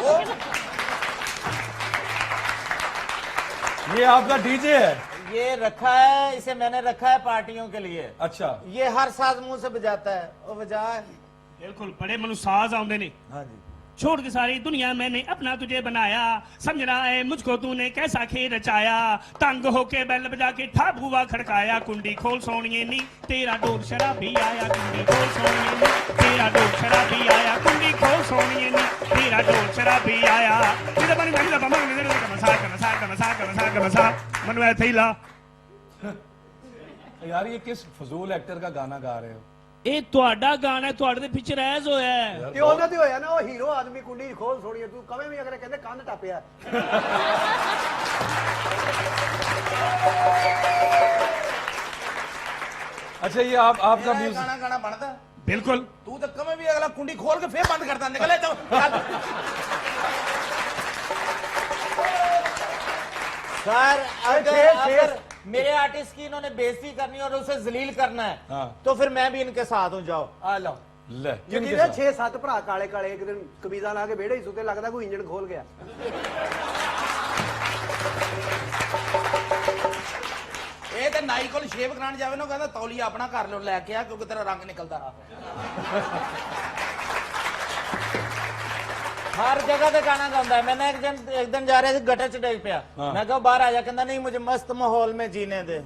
ਉਹ ये आपका डीजे है? ये रखा है, इसे मैंने रखा है पार्टियों के लिए। अच्छा ये हर साज मुंह से बजाता है, वो बजा है। बिल्कुल बड़े मनु साज आउंदे ने। हाँ जी छोड़ के सारी दुनिया मैंने अपना तुझे बनाया, समझ रहा है मुझको तूने कैसा खेल रचाया, तंग होके बैल बजा के ठा भुआ खड़काया, कुंडी खोल सोनिए नी तेरा डोर शराबी आया, कुंडी खोल सोनिए नी तेरा डोर शराबी आया, कुंडी खोल सोनिए नी तेरा डोर शराबी आया। इधर बनी बनी दा बमन इधर मसा मनु ऐ थैला। यार ये किस फजूल एक्टर का गाना गा रहे हो? ਇਹ ਤੁਹਾਡਾ ਗਾਣਾ ਹੈ, ਤੁਹਾਡੇ ਦੇ ਪਿੱਛੇ ਰਹਿਜ਼ ਹੋਇਆ ਹੈ। ਤੇ ਉਹਨਾਂ ਤੇ ਹੋਇਆ ਨਾ, ਉਹ ਹੀਰੋ ਆਦਮੀ ਕੁੰਡੀ ਖੋਲ ਸੋਣੀ ਤੂੰ ਕਵੇਂ ਵੀ ਅਗਲੇ ਕਹਿੰਦੇ ਕੰਨ ਟੱਪਿਆ। अच्छा ये आपका ਮੇਰਾ ਇਹ म्यूजिक ਗਾਣਾ ਗਾਣਾ ਬਣਦਾ। ਬਿਲकुल ਤੂੰ ਤਾਂ ਕਵੇਂ ਵੀ ਅਗਲਾ ਕੁੰਡੀ ਖੋਲ ਕੇ ਫੇਰ ਬੰਦ ਕਰਦਾ, ਨਿਕਲੇ ਤੂੰ। सर अगर शेर, शेर। अगर मेरे आर्टिस्ट की इन्होंने बेइज्जती करनी है और उसे जलील करना है, हाँ। तो फिर मैं भी इनके साथ हूँ। जाओ ਆ ਲਓ ले ਕਿਉਂਕਿ किनके ਨਾ साथ? 6-7 ਭਰਾ ਕਾਲੇ ਕਾਲੇ ਇੱਕ ਦਿਨ ਕਮੀਜ਼ਾਂ ਲਾ ਕੇ ਵਿਹੜੇ ਹੀ ਸੁੱਤੇ, ਲੱਗਦਾ ਕੋਈ ਇੰਜਣ ਖੋਲ ਗਿਆ। ਇਹ ਤੇ ਨਾਈ ਕੋਲ ਸ਼ੇਵ ਕਰਾਉਣ ਜਾਵੇ ਨਾ, ਉਹ ਕਹਿੰਦਾ ਤੌਲੀਆ ਆਪਣਾ ਘਰ ਲੋ ਲੈ ਕੇ ਆ, ਕਿਉਂਕਿ ਤੇਰਾ ਰੰਗ ਨਿਕਲਦਾ। हर जगह पे गाना गाता है। मैंने एक दिन जा रहे थे, गटर च डिग पिया। हाँ। मैं कहा बाहर आ जा, कहता नहीं मुझे मस्त माहौल में जीने दे।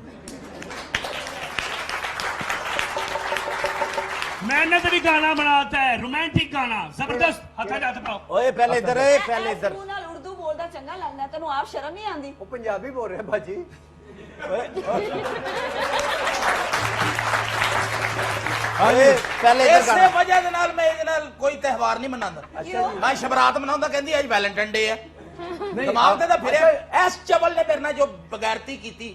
मैंने तो भी गाना बनाता है, रोमांटिक गाना जबरदस्त। हथा जात पाओ। ओए पहले इधर है, पहले इधर। ਤੂੰ ਨਾਲ ਉਰਦੂ ਬੋਲਦਾ ਚੰਗਾ ਲੱਗਦਾ, ਤੈਨੂੰ ਆਪ ਸ਼ਰਮ ਨਹੀਂ ਆਉਂਦੀ? ਉਹ ਪੰਜਾਬੀ ਬੋਲ ਰਿਹਾ ਬਾਜੀ। ओए पहले इधर ਇਸੇ गाना। ਵਜ੍ਹਾ ਦੇ ਨਾਲ ਮੈਂ ਇਹਦੇ ਨਾਲ ਕੋਈ ਤਿਉਹਾਰ ਨਹੀਂ ਮਨਾਉਂਦਾ। ਮੈਂ ਸ਼ਬਰਾਤ ਮਨਾਉਂਦਾ, ਕਹਿੰਦੀ ਅੱਜ ਵੈਲੈਂਟਾਈਨ ਡੇ ਹੈ। ਦਿਮਾਗ ਤੇ ਤਾਂ ਫਿਰਿਆ। ਐਸ ਚਵਲ ਨੇ ਮੇਰੇ ਨਾਲ ਜੋ ਬਗੈਰਤੀ ਕੀਤੀ,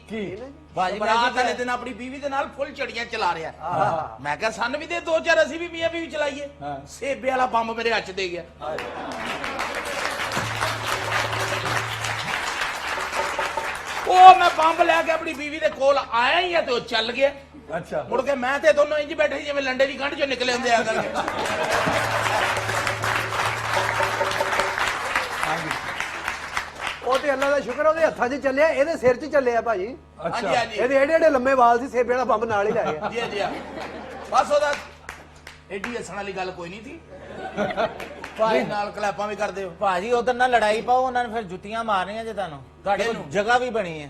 भाजी मैं ਬਰਾਤ जी ਵਾਲੇ ਦਿਨ ਆਪਣੀ ਬੀਵੀ ਦੇ ਨਾਲ ਫੁੱਲ ਚੜੀਆਂ ਚਲਾ ਰਿਹਾ। ਮੈਂ ਕਿਹਾ ਸਾਨੂੰ ਵੀ ਦੇ 2-4, ਅਸੀਂ ਵੀ ਮੀਆਂ ਬੀਵੀ ਚਲਾਈਏ। ਸੇਬੇ ਵਾਲਾ ਬੰਬ ਮੇਰੇ ਹੱਥ 'ਚ ਦੇ ਗਿਆ। ਉਹ ਮੈਂ ਬੰਬ ਲੈ ਕੇ ਆਪਣੀ ਬੀਵੀ ਦੇ ਕੋਲ ਆਇਆ ਹੀ ਆ ਤੇ ਉਹ ਚੱਲ ਗਿਆ। अच्छा ਮੁੜ ਕੇ ਮੈਂ ਤੇ ਦੋਨੋਂ ਇੰਜ ਬੈਠੇ ਜਿਵੇਂ ਲੰਡੇ ਦੀ ਗੰਢ ਚੋਂ ਨਿਕਲੇ ਹੁੰਦੇ ਆ ਕਰਕੇ। ਉਹ ਤੇ ਅੱਲਾ ਦਾ ਸ਼ੁਕਰ ਉਹਦੇ ਹੱਥਾਂ 'ਚ ਚੱਲਿਆ, ਇਹਦੇ ਸਿਰ 'ਚ ਚੱਲਿਆ ਭਾਜੀ। ਹਾਂਜੀ अच्छा ਹਾਂਜੀ ਇਹਦੇ ਏਡੇ ਏਡੇ ਲੰਮੇ ਵਾਲ ਸੀ, ਸੇਬੇ ਵਾਲਾ ਬੰਬ ਨਾਲ ਹੀ ਲੈ ਗਿਆ। ਜੀ ਜੀ ਬਸ ਉਹਦਾ ਐਡੀ ਹੱਸਣ ਵਾਲੀ ਗੱਲ ਕੋਈ ਨਹੀਂ ਸੀ। ਭਾਈ ਨਾਲ ਕਲੈਪਾਂ ਵੀ ਕਰਦੇ ਹੋ। ਭਾਜੀ ਉਧਰ ਨਾ ਲੜਾਈ ਪਾਓ, ਉਹਨਾਂ ਨੇ ਫਿਰ ਜੁੱਤੀਆਂ ਮਾਰਨੀਆਂ ਜੇ ਤੁਹਾਨੂੰ। ਤੁਹਾਡੇ ਕੋਲ ਜਗ੍ਹਾ ਵੀ ਬਣੀ ਹੈ।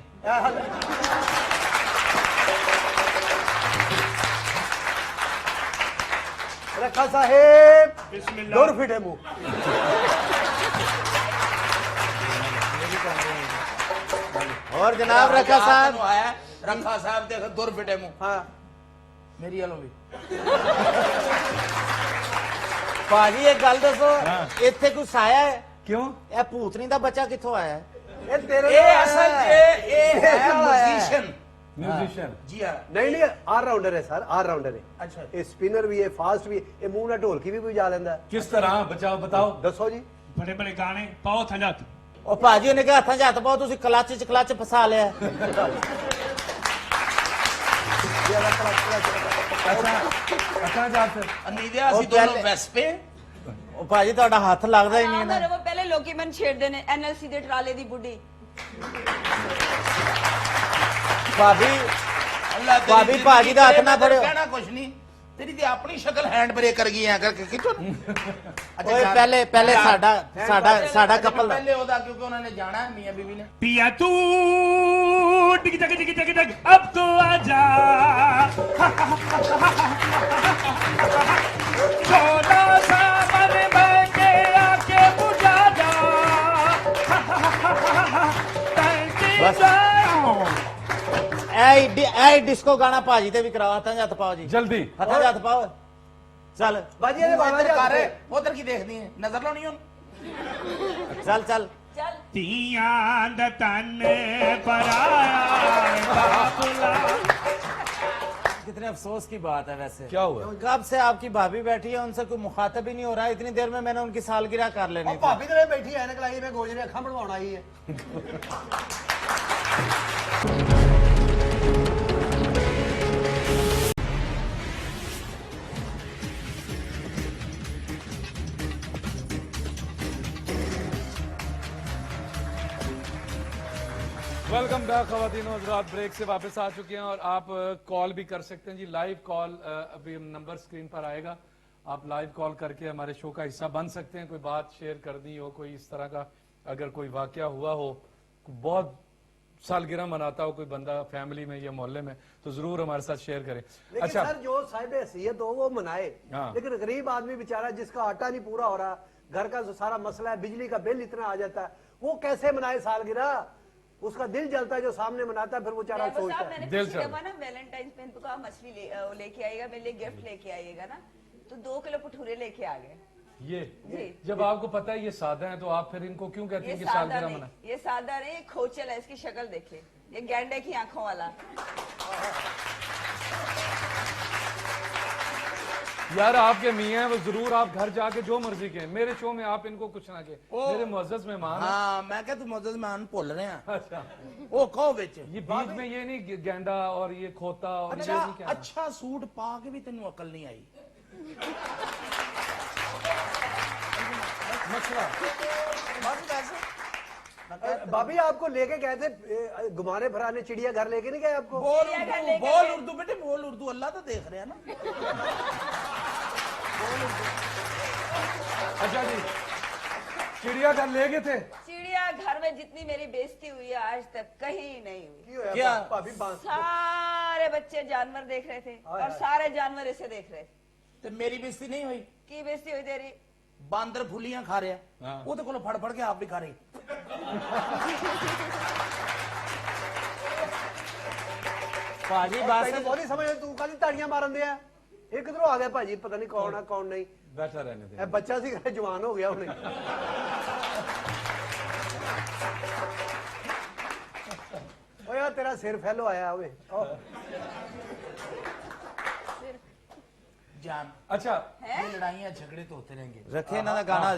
ਰੱਖਾ ਸਾਹਿਬ बिस्मिल्लाह। ਦੁਰ ਫਿਟੇ ਮੂੰਹ। और जनाब रखा साहब, ਤੈਨੂੰ ਆਇਆ ਰੱਖਾ ਸਾਹਿਬ ਦੇਖ ਦੁਰ ਫਿਟੇ ਮੂੰਹ। ਹਾਂ ਮੇਰੀ ਵੱਲੋਂ ਵੀ ਭਾਜੀ ਇੱਕ ਗੱਲ ਦੱਸੋ, ਇੱਥੇ ਕੋਈ ਸਾਇਆ ਹੈ? क्यों? ਇਹ ਭੂਤਨੀ ਦਾ ਬੱਚਾ ਕਿੱਥੋਂ ਆਇਆ ਹੈ? ਇਹ ਤੇਰੇ ਇਹ ਨਾਲ ਅਸਲ ਹੈ। 'ਚ ਇਹ ਹੈ ਮਿਊਜ਼ੀਸ਼ੀਅਨ। म्यूजिशियन। ਜੀ ਹਾਂ। ਨਹੀਂ ਨਹੀਂ ਆਲ ਰਾਉਂਡਰ ਹੈ ਸਰ, ਆਲ ਰਾਉਂਡਰ ਹੈ। ਅੱਛਾ ਇਹ ਸਪਿਨਰ ਵੀ ਹੈ, ਫਾਸਟ ਵੀ ਹੈ, ਇਹ ਮੂੰਹ ਨਾਲ ਢੋਲਕੀ ਵੀ ਵਜਾ ਲੈਂਦਾ ਹੈ। किस तरह बचाओ बताओ। ਦੱਸੋ ਜੀ। बड़े बड़े गाने पाओ था जात। ਉਹ ਭਾਜੀ ਉਹਨੇ ਕਿਹਾ ਹੱਥਾਂ 'ਚ ਹੱਥ ਪਾਓ, ਤੁਸੀਂ ਕਲੱਚ 'ਚ ਕਲੱਚ ਫਸਾ ਲਿਆ। अच्छा जात से ਅਨੀਦਿਆ ਉਹ ਅਸੀਂ ਦੋਨੋਂ ਪਹਿਲੇ- ਵੈਸਪੇ। ਉਹ ਭਾਜੀ ਤੁਹਾਡਾ ਹੱਥ ਲੱਗਦਾ ਹੀ ਨਹੀਂ ਆਰਾਮ ਨਾ। ਨਾਲ ਰਹੋ, ਪਹਿਲੇ ਲੋਕੀ ਮੈਨੂੰ ਛੇੜਦੇ ਨੇ ਐਨਐਲਸੀ ਦੇ ਟਰਾਲੇ ਦੀ ਬੁੱਢੀ। ਭਾਬੀ ਅੱਲਾ ਤੇਰੀ ਭਾਬੀ ਜ਼ਿੰਦਗੀ ਭਾਜੀ ਦਾ ਹੱਥ ਕਰੇ, ਨਾ ਮੈਂ ਤੈਨੂੰ ਫੜਿਓ। ਕਹਿਣਾ ਕੁਛ ਨਹੀਂ, ਤੇਰੀ ਤੇ ਆਪਣੀ ਸ਼ਕਲ ਹੈਂਡ ਬ੍ਰੇਕ ਕਰ ਗਈ ਐ ਕਰਕੇ ਖਿੱਚੋ ਨਾ। ਅੱਛਾ, ਓਏ ਯਾਰ, ਪਹਿਲੇ ਸਾਡਾ ਯਾਰ, ਸਾਡਾ ਕਪਲ ਦਾ। ਪਹਿਲੇ ਉਹਦਾ, ਕਿਉਂਕਿ ਉਹਨਾਂ ਨੇ ਜਾਣਾ ਹੈ, ਮੀਆਂ ਬੀਵੀ ਨੇ। पिया तू टिक जग जग जग जग अब तो आजा थोड़ा सा मन महंगे आके बुझा जा ऐ डिस्को गाना भाजी ते भी कराओ हत्थां 'ਚ हत्थ पाओ जी जल्दी हत्थां 'ਚ हत्थ पाओ चल बाजी ये बाबा जी कर उधर की देखनी है नजर लानी है चल चल चल ਧੀਆਂ ਦਾ ਤਨ ਪਰਾਇਆ ਬਾਬਲਾ कितने अफसोस की बात है वैसे क्या हुआ? कब से आपकी भाभी बैठी है उनसे कोई मुखातब ही नहीं हो रहा है इतनी देर में मैंने उनकी सालगिरह कर लेनी थी भाभी तो बैठी है ऐनक लाई मैं गोजरे अखा बनवाना आई है वेलकम बैक खवातीन और हज़रात, ब्रेक से वापस आ चुके हैं और आप कॉल भी कर सकते हैं जी। लाइव कॉल अभी नंबर स्क्रीन पर आएगा, आप लाइव कॉल करके हमारे शो का हिस्सा बन सकते हैं। कोई बात शेयर करनी हो, कोई इस तरह का अगर कोई वाकया हुआ हो, बहुत सालगिरह मनाता हो कोई बंदा फैमिली में या मोहल्ले में, तो जरूर हमारे साथ शेयर करें। लेकिन अच्छा सर जो साहिब हैसियत हो वो मनाए, हाँ। लेकिन गरीब आदमी बेचारा जिसका आटा नहीं पूरा हो रहा, घर का जो सारा मसला है, बिजली का बिल इतना आ जाता है, वो कैसे मनाए सालगिरह? उसका दिल जलता है जो सामने मनाता है, फिर वो बेचारा ड्राइवर सोचता साहब, है। मैंने दिल पिछली चल। दफा ना वैलेंटाइन पे इनको कहा मछली लेके आइएगा, मेरे लिए गिफ्ट लेके आइएगा ना, तो 2 किलो भटूरे लेके आ गए। ये जी। जब आपको पता है ये सादा है तो आप फिर इनको क्यों कहते ये हैं कि सादा सालगिरह नहीं, मना? ये सादा नहीं, ये खोचल है, इसकी शक्ल देखिए, ये गैंडे की आंखों वाला। यार आपके मियाँ हैं वो जरूर आप घर जाके जो मर्जी के, मेरे शो में आप इनको कुछ ना के, मेरे मुअज़्ज़ज़ मेहमान हैं। हाँ मैं क्या तू मदद मान भुल रहे हैं अच्छा वो कहो बिच ये बीच में ये नहीं गेंडा और ये खोता और ये अच्छा नहीं क्या अच्छा सूट पा के भी तेन अकल नहीं आई मसला? भाभी आपको लेके गए थे घुमाने फिराने, चिड़िया घर लेके नहीं गए आपको? बोल उर्दू बेटे बोल उर्दू अल्लाह तो देख रहे हैं ना अच्छा जी, चिड़ियाघर ले गए थे? चिड़िया घर में जितनी मेरी बेइज्जती हुई है आज तक कहीं नहीं हुई। क्यों है क्या? भाभी बांस सारे बच्चे जानवर देख रहे थे और सारे जानवर इसे देख रहे थे। तो मेरी बेइज्जती नहीं हुई की बेइज्जती हुई तेरी? बांदर फुलियां खा रहे हाँ। हैं वो तो फड़ फड़ के आप भी खा रहे भाजी बात तैਨੂੰ से बहुत ही समझ तू काली ताड़ियां मारन दिया ਇਹ ਕਿਧਰੋਂ ਆ ਗਿਆ ਭਾਜੀ? ਪਤਾ ਨਹੀਂ ਕੌਣ ਆ ਕੌਣ ਨਹੀਂ। बैठा रहने ਇਹ दे। ਬੱਚਾ ਸੀ ਘਰੇ ਜਵਾਨ ਹੋ ਗਿਆ ਹੁਣੇ। ਓ ਯਾਰ ਤੇਰਾ ਸਿਰ ਫੈਲੋ ਆਇਆ ਓਏ। जान अच्छा ये लड़ाइयां झगड़े तो होते रहेंगे रखे इन्हों का गाना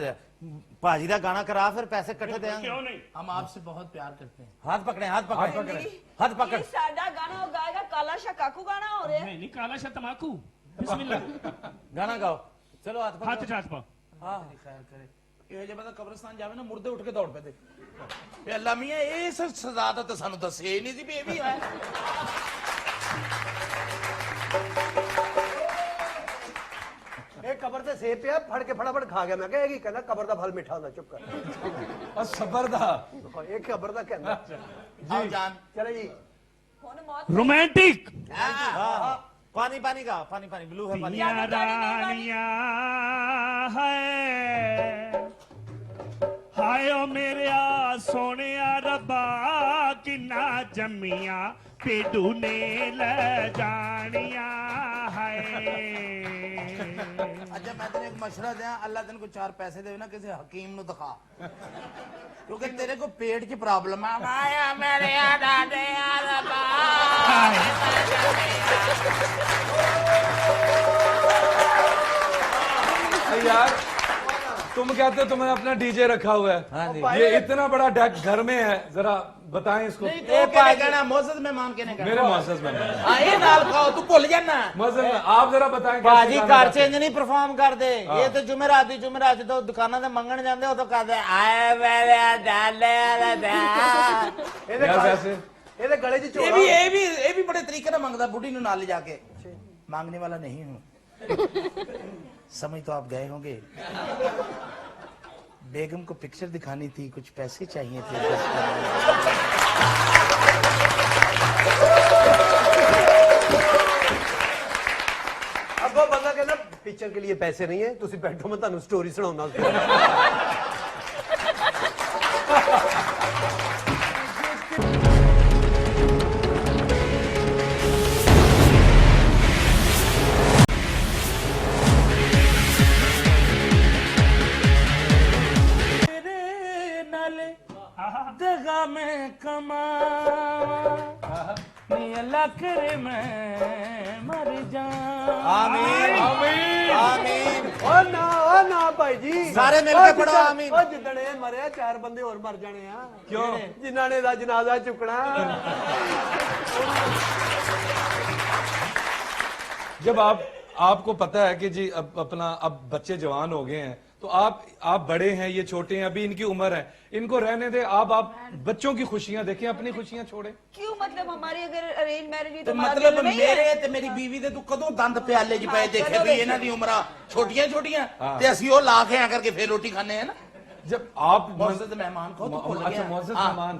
भाजी का गाना करा फिर पैसे इकट्ठे देंगे। क्यों नहीं? हम आपसे बहुत प्यार करते हैं हाथ पकड़े हाथ पकड़े जिंदगी- हाथ पकड़ ये साडा गाना हो गाएगा, काला शाह काकू गाना हो रहा है। नहीं नहीं काला शाह तमाकू बिस्मिल्लाह गाना गाओ चलो हाथ हाथ पकड़ो चाच पाओ मेरी खैर करे ਇਹ ਜੇ ਬੰਦਾ ਕਬਰਸਤਾਨ ਜਾਵੇ ਨਾ ਮੁਰਦੇ ਉੱਠ ਕੇ ਦੌੜ ਪੈਦੇ ਇਹ ਅੱਲਾ ਮੀਆਂ ਇਸ ਸਜ਼ਾ ਦਾ ਤਾਂ ਸਾਨੂੰ ਦੱਸਿਆ ਹੀ ਨਹੀਂ ਸੀ ਵੀ ਇਹ ਵੀ ਹੈ ਇਹ ਕਬਰ ਤੇ ਸੇਬ ਪਿਆ ਫੜ ਕੇ ਫਟਾਫਟ ਖਾ ਗਿਆ। ਮੈਂ ਕਿਹਾ ਇਹ ਕੀ ਕਹਿੰਦਾ ਕਬਰ ਦਾ ਫਲ ਮਿੱਠਾ ਹੁੰਦਾ, ਚੁੱਪ ਕਰ। और सबर दा ਇਹ ਕਬਰ ਦਾ ਕਹਿੰਦਾ। ਆਓ ਜਾਨ ਚਲੇ ਜੀ। हुन मौत रोमांटिक पानी पानी का पानी पानी ब्लू है पानी पिया रानिया है हाय ओ मेरे सोने रब्बा किन्ना जमिया पेडू ने ले जानिया है अच्छा मैं तेरे एक मशवरा दिया अल्लाह तेन को 4 पैसे दे ना किसी हकीम नु दिखा क्योंकि तेरे को पेट की प्रॉब्लम है माया मेरे दादे रब्बा यार तुम कहते हो तुमने अपना डीजे रखा हुआ है, हाँ जी। ये इतना बड़ा डेक घर में है, जरा बताएं इसको। ए कहना मोहसिन मेहमान के ने मेरे मुअज़्ज़ज़ मेहमान, हां ये नाल खाओ तू भूल जाना मुअज़्ज़ज़ में आप जरा बताएं कैसे भाजी गाना घर गाते हैं? चेंज नहीं परफॉर्म करते ये तो जुमेरात तो दुकाना ते मंगण जाते हो तो कहते आए मेरे डाले ਇਹਦੇ यार ਗਲੇ- वैसे ਇਹਦੇ गले 'ਚ ਝੋਲਾ ये भी बड़े तरीके ना मंगदा बुढ़ी नु नाल ले जाके मांगने वाला नहीं हूं समझ तो आप गए होंगे बेगम को पिक्चर दिखानी थी, कुछ पैसे चाहिए थे। अब वो बंदा कहना पिक्चर के लिए पैसे नहीं है, तुसी बैठो मैं ਤੁਹਾਨੂੰ स्टोरी सुनाऊंगा। दगा में कमा अल्लाह करे मैं मर जाऊं। आमीन आमीन। ओ ना भाई जी, सारे मिलके पढ़ो आमीन। ओ जिदणे मरे 4 बंदे और मर जाने आ। क्यों? जिन्हां ने दा जनाजा चुकना। जब आपको पता है कि जी अब बच्चे जवान हो गए हैं, तो आप बड़े हैं, ये छोटे हैं, अभी इनकी उम्र है, इनको रहने दे। आप बच्चों की खुशियां देखें, अपनी खुशियां छोड़ें। क्यों? मतलब हमारी अगर अरेंज मैरिज हुई तो तो मतलब मेरे ते मेरी बीवी दे तू कदों दंद प्याले च पे देखे भी इन्हां दी उम्र छोटियां छोटियां ते ਅਸੀਂ ਉਹ ਲਾ ਕੇ ਆ करके फिर रोटी खाने हैं ना। जब आप मुअज़्ज़ज़ मेहमान को तो भूल गया। अच्छा मुअज़्ज़ज़ मेहमान,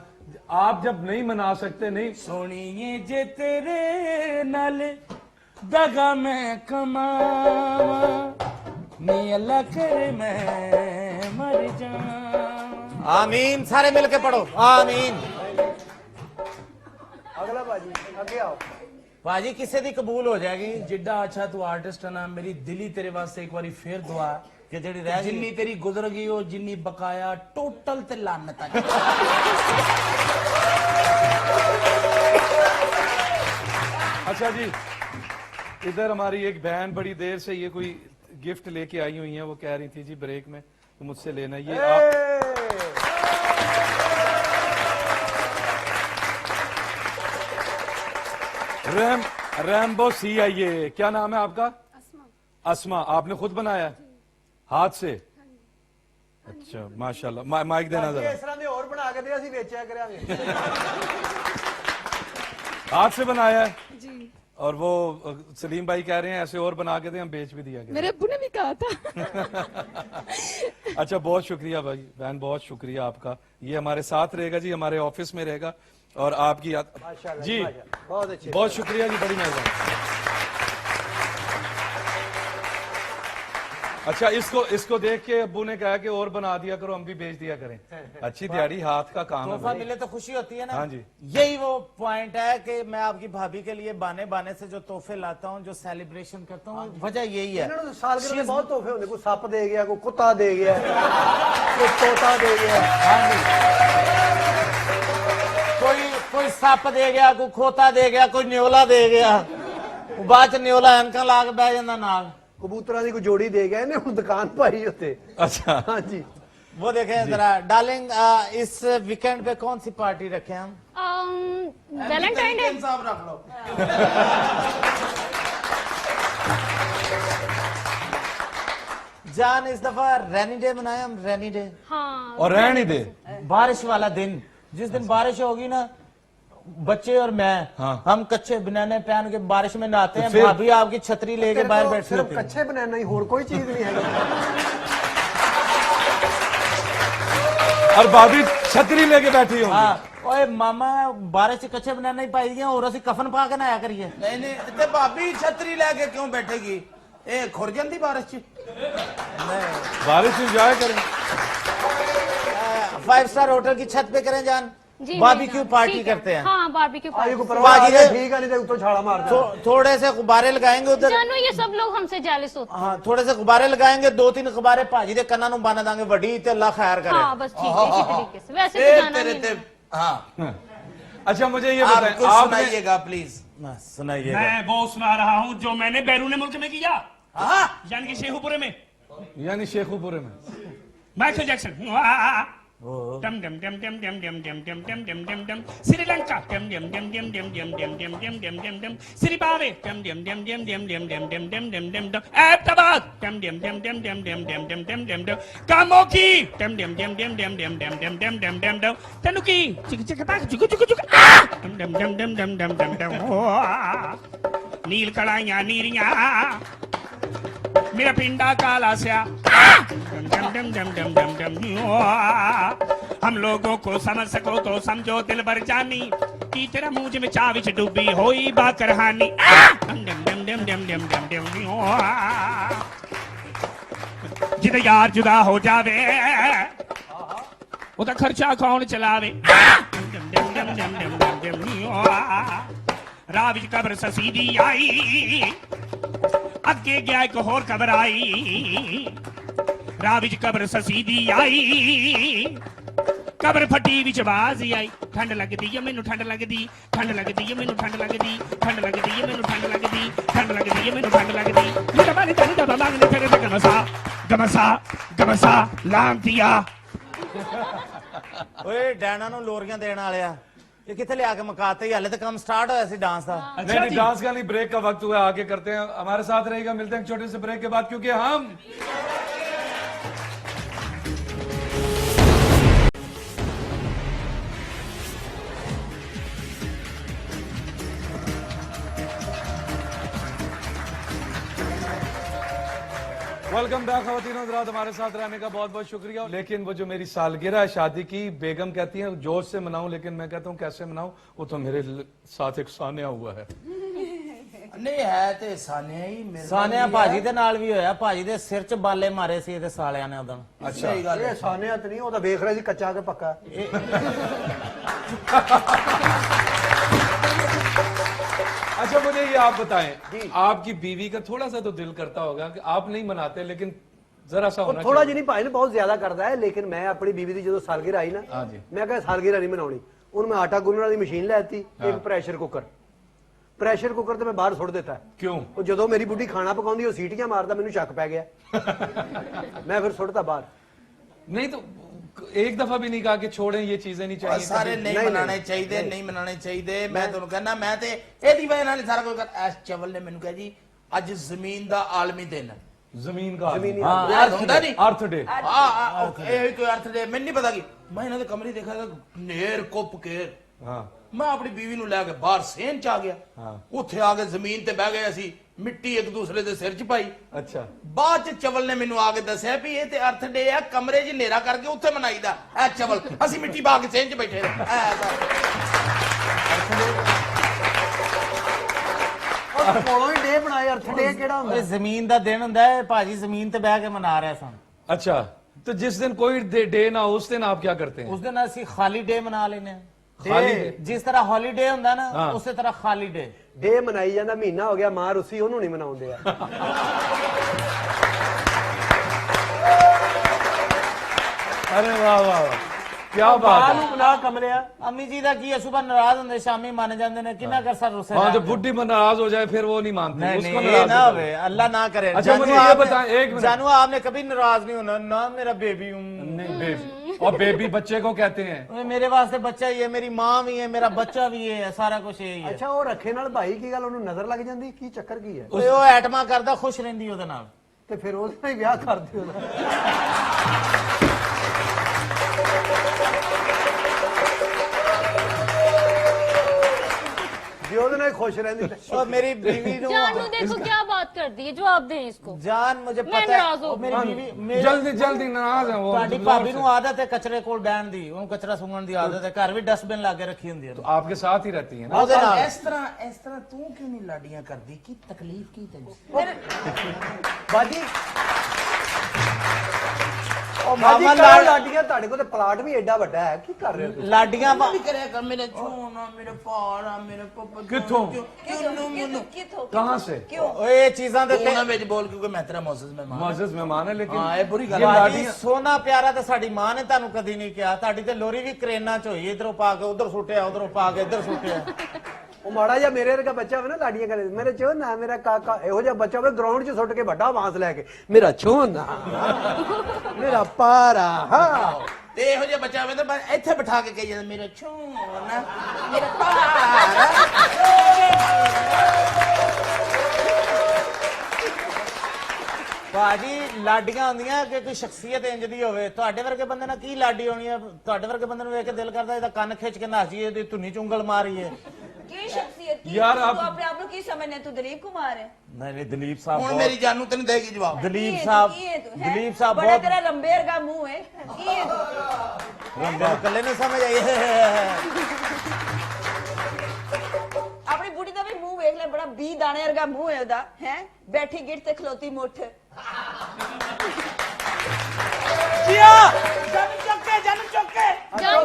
आप जब नहीं मना सकते, नहीं सोनिए जे तेरे नाल दगा में कमावा नी अल्लाह करे मैं मर जाऊं। आमीन। सारे मिलके पढ़ो आमीन। अगला भाजी आगे आओ। भाजी किसे दी कबूल हो जाएगी। जिड्डा अच्छा तू आर्टिस्ट है ना, मेरी दिली तेरे वास्ते एक बारी फिर दुआ कि जेड़ी रह गई जिन्नी तेरी गुजर गई हो, जिन्नी बकाया टोटल ते लानत आ। अच्छा जी, इधर हमारी एक बहन बड़ी देर से ये कोई गिफ्ट लेके आई हुई है, वो कह रही थी जी ब्रेक में तो मुझसे लेना। ये रैम्बो सी आई है। क्या नाम है आपका? अस्मा। आपने खुद बनाया हाथ से? अच्छा माशाल्लाह। माइक देना जरा। इस तरह दे और बना के दे, ਅਸੀਂ ਵੇਚਿਆ ਕਰਾਂਗੇ। हाथ से बनाया है जी। और वो सलीम भाई कह रहे हैं ऐसे और बना के दे, हम बेच भी दिया गया। मेरे अब्बू ने भी कहा था। अच्छा बहुत शुक्रिया भाई बहन, बहुत शुक्रिया आपका। ये हमारे साथ रहेगा जी, हमारे ऑफिस में रहेगा और आपकी माशाल्लाह जी बहुत अच्छे। बहुत शुक्रिया जी, बड़ी मेहरबानी। अच्छा इसको देख के अब्बू ने कहा कि और बना दिया करो, हम भी बेच दिया करें। अच्छी दिहाड़ी, हाथ का काम है तोहफा भाई। मिले तो खुशी होती है ना। हाँ जी। यही वो पॉइंट है कि मैं आपकी भाभी के लिए बाने बाने से जो तोहफे लाता हूँ, जो सेलिब्रेशन करता हूँ, वजह यही है। इन्होंने सालगिरह में बहुत तोहफे होंगे, कोई सप दे गया, कोई कुत्ता दे गया, कोई तोता दे गया। हाँ जी। कोई सप दे गया, कोई खोता दे गया, कोई न्योला दे गया। बाद च न्योला एनका ला के बह जाता नाल। कबूतरा की कोई जोड़ी दे गया ने दुकान पाई होते। अच्छा हाँ जी। वो देखें जरा डार्लिंग, इस वीकेंड पे कौन सी पार्टी रखें हम? Valentine day. साहब रख लो। जान इस दफा रैनी डे मनाए हम, रैनी डे। हाँ और रहने दे, बारिश वाला दिन, जिस दिन बारिश होगी ना, बच्चे और मैं हाँ। हम कच्चे बनाने पहन के बारिश में नहाते हैं। फिर- भाभी आपकी छतरी लेके बाहर बैठी सिर्फ होती है। कच्चे बनाना ही, और कोई चीज नहीं है। और भाभी छतरी लेके बैठी होंगी। हाँ, ओए मामा बारिश से कच्चे बनाना ही पाई दिया, और असि कफन पा के नहाया करिए। नहीं नहीं ते भाभी छतरी लेके क्यों बैठेगी? ए खुर जाती बारिश च। बारिश इंजॉय करें। 5 स्टार होटल की छत पे करें जान, जी बारबेक्यू भाईजान, पार्टी ठीक है। करते हैं। हाँ बारबेक्यू आयु को पार्टी। परवाह बाकी है, दे- ठीक है, नहीं तो उत्तो छाड़ा मार दे। थोड़े से गुब्बारे लगाएंगे उधर। जानू ये सब लोग हमसे जेलस होते हाँ, थोड़े से गुब्बारे लगाएंगे, 2-3 गुब्बारे भाजी दे कन्ना नु बन देंगे, वड्डी ते अल्लाह खैर हैं। करे। हाँ बस ठीक है, इसी तरीके से। वैसे ए तो जाना तेरे नहीं ते है। हाँ अच्छा मुझे ये आप बताएं, कुछ आपने सुनाइएगा प्लीज। हाँ, सुनाइएगा। मैं वो सुना रहा हूँ जो मैंने बैरून मुल्क में किया, हाँ यानी कि शेखुपुरे में। यानी शेखुपुरे में माइकल जैक्सन। डम डम डम डम डम डम डम डम डम डम डम डम श्रीलंका डम डम डम डम डम डम डम डम डम डम डम डम श्रीबावे डम डम डम डम डम डम डम डम डम डम डम डम अहमदाबाद डम डम डम डम डम डम डम डम डम डम डम कामोकी डम डम डम डम डम डम डम डम डम डम डम डम तनुकी चिक चिक ताक चुक चुक चुक डम डम डम डम डम डम डम डम नील कलाइयां नीरियां मेरा पिंडा काला स्या डम डम डम डम डम डम डम। हम लोगों को समझ सको तो समझो दिल भर जानी की तेरा मुझ में चा विच डूबी होई बा करहानी डम डम डम डम डम डम डम डम। जिद यार जुदा हो जावे ਉਹਦਾ ਖਰਚਾ ਕੌਣ ਚਲਾਵੇ ਡਮ ਡਮ ਡਮ ਡਮ ਡਮ ਡਮ ਡਮ। ਰਾਹ ਵਿੱਚ ਕਬਰ ਸਸੀ ਦੀ ਆਈ ਅੱਗੇ ਗਿਆ ਇੱਕ ਹੋਰ ਕਬਰ ਆਈ ਰਾਹ ਵਿੱਚ ਕਬਰ ਸਸੀ ਦੀ ਆਈ ਕਬਰ ਫੱਟੀ ਵਿੱਚ ਆਵਾਜ਼ ਆਈ ਠੰਡ ਲੱਗਦੀ ਏ ਮੈਨੂੰ ਠੰਡ ਲੱਗਦੀ ਠੰਡ ਲੱਗਦੀ ਏ ਮੈਨੂੰ ਠੰਡ ਲੱਗਦੀ ਠੰਡ ਲੱਗਦੀ ਏ ਮੈਨੂੰ ਠੰਡ ਲੱਗਦੀ ਠੰਡ ਲੱਗਦੀ ਏ ਮੈਨੂੰ ਠੰਡ ਲੱਗਦੀ ਮੇਰਾ ਮਨ ਤਨ ਦਾ ਮੰਗ ਨੇ ਤੇਰੇ ਗਮਸਾ ਗਮਸਾ ਗਮਸਾ ਲਾਂਤੀਆ। ਓਏ ਡੈਣਾ ਨੂੰ ਲੋਰੀਆਂ ਦੇਣ ਵਾਲਿਆ ਇਹ ਕਿੱਥੇ ਲਿਆ ਕੇ ਮਕਾਤੇ ਹੀ ਹਲੇ ਤਾਂ ਕੰਮ ਸਟਾर्ट ਹੋਇਆ ਸੀ डांस ਦਾ। नहीं नहीं, डांस का नहीं, ब्रेक का वक्त हुआ, आगे करते हैं, हमारे साथ रहेगा। मिलते हैं छोटे से ब्रेक के बाद, क्योंकि हम वेलकम बैक खवातीन हज़रात, हमारे साथ रहने का बहुत बहुत शुक्रिया। लेकिन वो जो मेरी सालगिरह है शादी की, बेगम कहती है जोश से मनाऊं, लेकिन मैं कहता हूं कैसे मनाऊं, वो तो मेरे साथ एक सानिया हुआ है। ਨਹੀਂ ਹੈ ਤੇ ਸਾਨਿਆ ਹੀ ਮੇਰੇ ਸਾਨਿਆ ਭਾਜੀ ਦੇ ਨਾਲ ਵੀ ਹੋਇਆ, ਭਾਜੀ ਦੇ ਸਿਰ 'ਚ ਬਾਲੇ ਮਾਰੇ ਸੀ ਇਹਦੇ ਸਾਲਿਆਂ ਨੇ ਉਦੋਂ। ਸਹੀ ਗੱਲ ਇਹ ਸਾਨਿਆਤ ਨਹੀਂ, ਉਹ ਤਾਂ ਵੇਖ ਰਿਹਾ ਸੀ ਕੱਚਾ ਕੇ ਪੱਕਾ। अच्छा मुझे ये आप बताएं, आपकी बीवी का थोड़ा सा तो दिल करता होगा कि आप नहीं मनाते, लेकिन जरा सा होना ਥੋੜਾ ਜਿਹਾ ਨਹੀਂ ਭਾਈ ਨੇ ਬਹੁਤ ਜ਼ਿਆਦਾ ਕਰਦਾ ਹੈ, ਲੇਕਿਨ ਮੈਂ ਆਪਣੀ ਬੀਵੀ ਦੀ ਜਦੋਂ ਸਾਲਗਿਰਹ ਆਈ ਨਾ, ਹਾਂਜੀ। ਮੈਂ ਕਿਹਾ ਸਾਲਗਿਰਹ ਨਹੀਂ ਮਨਾਉਣੀ। ਉਹਨੂੰ ਮੈਂ ਆਟਾ ਗੁੰਨਣ ਵਾਲੀ ਮਸ਼ੀਨ ਲੈ ਦਿੱਤੀ, ਇੱਕ ਪ੍ਰੈਸ਼ਰ ਕੁੱਕਰ ਤੇ ਮੈਂ ਬਾਹਰ ਸੁੱਟ ਦਿੱਤਾ। क्यों? ਉਹ ਜਦੋਂ ਮੇਰੀ ਬੁੱਢੀ ਖਾਣਾ ਪਕਾਉਂਦੀ ਉਹ ਸੀਟੀਆਂ ਮਾਰਦਾ, ਮੈਨੂੰ ਸ਼ੱਕ ਪੈ ਗਿਆ। ਮੈਂ ਫਿਰ ਸੁੱਟਤਾ ਬਾਹਰ। नहीं तो एक दफा भी नहीं कहा कि छोड़ें ये चीजें नहीं चाहिए। ਸਾਰੇ ਨਹੀਂ ਮਨਾਣੇ ਚਾਹੀਦੇ, ਨਹੀਂ ਮਨਾਣੇ ਚਾਹੀਦੇ। ਮੈਂ ਤੁਹਾਨੂੰ ਕਹਿੰਦਾ, ਮੈਂ ਤੇ ਇਹਦੀ ਵਜ੍ਹਾ ਨਾਲ ਸਾਰਾ ਕੁਝ ਕਰ। ਐਸ ਚਵਲ ਨੇ ਮੈਨੂੰ ਕਿਹਾ ਜੀ ਅੱਜ ਜ਼ਮੀਨ ਦਾ ਆਲਮੀ ਦਿਨ ਹੈ। जमीन का ਜ਼ਮੀਨੀ ਹਾਂ ਹੁੰਦਾ ਨਹੀਂ अर्थ डे। ਇਹ ਕੋਈ ਅਰਥ ਦੇ ਮੈਨੂੰ ਨਹੀਂ ਪਤਾ ਕੀ। ਮੈਂ ਇਹਨਾਂ ਦੇ ਕਮਰੇ ਦੇਖਿਆ ਤਾਂ ਨੇਰ ਕੁੱਪ ਕੇ हाँ ਮੈਂ ਆਪਣੀ ਬੀਵੀ ਨੂੰ ਲੈ ਕੇ ਬਾਹਰ ਸੇਨ ਚ ਆ ਗਿਆ। ਹਾਂ। ਉੱਥੇ ਆ ਕੇ ਜ਼ਮੀਨ ਤੇ ਬਹਿ ਗਏ ਅਸੀਂ, ਮਿੱਟੀ ਇੱਕ ਦੂਸਰੇ ਦੇ ਸਿਰ 'ਚ ਪਾਈ। अच्छा ਬਾਅਦ ਚ ਚਵਲ ਨੇ ਮੈਨੂੰ ਆ ਕੇ ਦੱਸਿਆ ਵੀ ਇਹ ਤੇ ਅਰਥ ਡੇ ਆ, ਕਮਰੇ 'ਚ ਹਨੇਰਾ ਕਰਕੇ ਉੱਥੇ ਮਨਾਈਦਾ ਐ ਚਵਲ। ਅਸੀਂ ਮਿੱਟੀ ਪਾ ਕੇ ਸੇਨ 'ਚ ਬੈਠੇ ਕੋਲੋਂ ਹੀ ਡੇ ਬਣਾਏ। ਅਰਥ ਡੇ ਕਿਹੜਾ ਹੁੰਦਾ? ਇਹ ਜ਼ਮੀਨ ਦਾ ਦਿਨ ਹੁੰਦਾ ਹੈ, ਭਾਜੀ ਜ਼ਮੀਨ ਤੇ ਬਹਿ ਕੇ ਮਨਾ ਰਿਹਾ ਸਨ। अच्छा, तो जिस दिन कोई डे ना हो उस दिन आप क्या करते हैं? ਉਸ ਦਿਨ ਅਸੀਂ ਖਾਲੀ ਡੇ ਮਨਾ ਲੈਨੇ ਆ। ਖਾਲੀ day? ਜਿਸ ਤਰ੍ਹਾਂ ਹੌਲੀਡੇ ਹੁੰਦਾ ਨਾ, ਹਾਂ। ਉਸੇ ਤਰ੍ਹਾਂ ਖਾਲੀ ਡੇ। ਡੇ ਮਨਾਈ ਜਾਂਦਾ, ਮਹੀਨਾ ਹੋ ਗਿਆ ਮਾਂ ਰੁੱਸੀ, ਉਹਨੂੰ ਨਹੀਂ ਮਨਾਉਂਦੇ ਆ। अरे वाह वाह वाह, क्या बात है। ਨੂੰ ਮਨਾ ਕਮਲਿਆ। ਅੰਮੀ ਜੀ ਦਾ ਕੀ ਹੈ, ਸੁਬਹ ਨਾਰਾਜ਼ ਹੁੰਦੇ, ਸ਼ਾਮੀ ਮੰਨ ਜਾਂਦੇ ਨੇ। ਕਿੰਨਾ ਕਰ ਸਰ ਰੁੱਸੇ हाँ, ਰਹਿਣ जब बुढ़ी में नाराज हो जाए फिर वो नहीं मानते, नहीं उसको नहीं, ये नाराज ना नहीं होवे, अल्लाह ना करे। अच्छा, जानू मुझे ये आपने- बताएं, एक मिनट। जानू आपने कभी नाराज नहीं होना ना, मेरा बेबी हूँ। करते। नहीं बेबी, और बेबी बच्चे को कहते हैं। ओए, मेरे वास्ते बच्चा ही है, मेरी माँ भी है, मेरा बच्चा भी है, सारा कुछ यही है। ਅੱਛਾ, ਉਹ ਰੱਖੇ ਨਾਲ ਭਾਈ ਕੀ ਗੱਲ, ਉਹਨੂੰ ਨਜ਼ਰ ਲੱਗ ਜਾਂਦੀ? ਕੀ ਚੱਕਰ ਕੀ ਹੈ? ਓਏ, ਉਹ ਐਟਮਾ ਕਰਦਾ, ਖੁਸ਼ ਰਹਿੰਦੀ ਉਹਦੇ ਨਾਲ। ਤੇ ਫਿਰ ਉਹਦੇ ਨਾਲ ਹੀ ਵਿਆਹ ਕਰ ਦਿਓ ਨਾ। ਜੇ ਉਹਦੇ ਨਾਲ ਹੀ ਖੁਸ਼ ਰਹਿੰਦੀ ਤੇ और मेरी बीवी नु जानू देखो क्या बात कर दी है, जवाब दें इसको। जान मुझे मैं पता है, नाराज हो ओ, मेरी गई। बीवी मेरी- जल्दी जल्दी नाराज है वो। ਤੁਹਾਡੀ ਭਾਬੀ ਨੂੰ ਆਦਤ ਹੈ ਕਚਰੇ ਕੋਲ ਬਹਿਣ ਦੀ, ਉਹਨੂੰ ਕਚਰਾ ਸੁੰਘਣ ਦੀ ਆਦਤ ਹੈ। ਘਰ ਵੀ ਡਸਟਬਿਨ ਲਾ ਕੇ ਰੱਖੀ ਹੁੰਦੀ ਹੈ। तो आपके साथ ही रहती है ना। ਉਹਦੇ ਨਾਲ ਇਸ ਤਰ੍ਹਾਂ ਤੂੰ ਕਿਉਂ ਨਹੀਂ ਲਾਡੀਆਂ ਕਰਦੀ? ਕੀ ਤਕਲੀਫ ਕੀ ਤੈਨੂੰ? ਬਾਜੀ ਉਹ ਮਾਮਾ ਮਾਮਾ ਲਾਡ ਲਾਡੀਆਂ, ਤੁਹਾਡੇ ਕੋਲ ਤੇ ਪਲਾਟ ਵੀ ਐਡਾ ਵੱਡਾ ਹੈ, ਕੀ ਕਰ ਰਹੇ ਹੋ ਤੁਸੀਂ? ਲਾਡੀਆਂ ਵੀ ਕਰਿਆ ਕਰ, ਮੇਰੇ ਛੋਨਾ, ਮੇਰੇ ਪਾਰਾ, ਮੇਰੇ ਪਪਾ। कित्थों? कहाँ से? ਓਏ ਇਹ ਚੀਜ਼ਾਂ ਦੇ ਉਹਨਾਂ ਵਿੱਚ ਬੋਲ ਕਿਉਂਕਿ ਮੈਂ ਤੇਰਾ ਮੌਸਸ ਮਹਿਮਾਨ। मुआज़्ज़ज़ मेहमान है, लेकिन हाँ, ये बुरी गल ये है। ਭਾਜੀ, लाडियां- ਸੋਨਾ ਪਿਆਰਾ ਤੇ ਸਾਡੀ ਮਾਂ ਨੇ ਤੁਹਾਨੂੰ ਕਦੀ ਨਹੀਂ ਕਿਹਾ। ਤੁਹਾਡੀ ਤੇ ਲੋਰੀ ਵੀ ਕਰੇਨਾਂ ਚ ਹੋਈ, ਇਧਰੋਂ ਪਾ ਕੇ ਉਧਰ ਸੁੱਟਿਆ, ਉਧਰੋਂ ਪਾ ਕੇ ਇੱਧਰ ਸੁੱਟਿਆ। ਉਹ ਮਾੜਾ ਜਿਹਾ ਮੇਰੇ ਵਰਗਾ ਬੱਚਾ ਹੋਵੇ ਨਾ, ਲਾਡੀਆਂ ਕਰੇ, ਮੇਰੇ ਚੋਨਾ, ਮੇਰਾ ਕਾਕਾ, ਇਹੋ ਜਿਹਾ ਬੱਚਾ ਹੋਵੇ ਗਰਾਊਂਡ 'ਚ ਸੁੱਟ ਕੇ ਵੱਡਾ ਬਾਂਸ ਲੈ ਕੇ, ਮੇਰਾ ਚੋਨਾ, ਮੇਰਾ ਪਾਰਾ। ਹਾਂ, ਤੇ ਇਹੋ ਜਿਹਾ ਬੱਚਾ ਹੋਵੇ ਤਾਂ ਬਸ ਇੱਥੇ ਬਿਠਾ ਕੇ ਕਹੀ ਜਾਂਦਾ ਮੇਰਾ ਛੋਨਾ, ਮੇਰਾ ਪਾਰਾ। ਭਾਜੀ ਲਾਡੀਆਂ ਹੁੰਦੀਆਂ ਕਿ ਕੋਈ ਸ਼ਖਸੀਅਤ ਇੰਜ ਦੀ ਹੋਵੇ। ਤੁਹਾਡੇ ਵਰਗੇ ਬੰਦੇ ਨਾਲ ਕੀ ਲਾਡੀ ਹੋਣੀ ਹੈ? ਤੁਹਾਡੇ ਵਰਗੇ ਬੰਦੇ ਨੂੰ ਵੇਖ ਕੇ ਦਿਲ ਕਰਦਾ ਇਹਦਾ ਕੰਨ ਖਿੱਚ ਕੇ ਨੱਚ ਜਾਈਏ, ਇਹਦੀ ਧੁੰਨੀ ਚ ਉਂਗਲ ਮਾਰੀਏ। की शख्सियत की यार, तू आप- अपने आप को की समझने तू दिलीप कुमार है नहीं दलीप साहब ਹੁਣ बहुत- ਮੇਰੀ ਜਾਨੂ ਤੈਨੂੰ ਦੇਗੀ ਜਵਾਬ दलीप की है साहब तू, की है तू, हैं? दलीप साहब बड़ा बहुत तेरा रंबेर का मुंह है की है तू रंबे कले नहीं समझ आई अपनी बुढ़ी का भी मुंह देख ले बड़ा 20 दाने वर्गा मुंह है ओदा हैं बैठी गिट ते खलोती मुठ जानू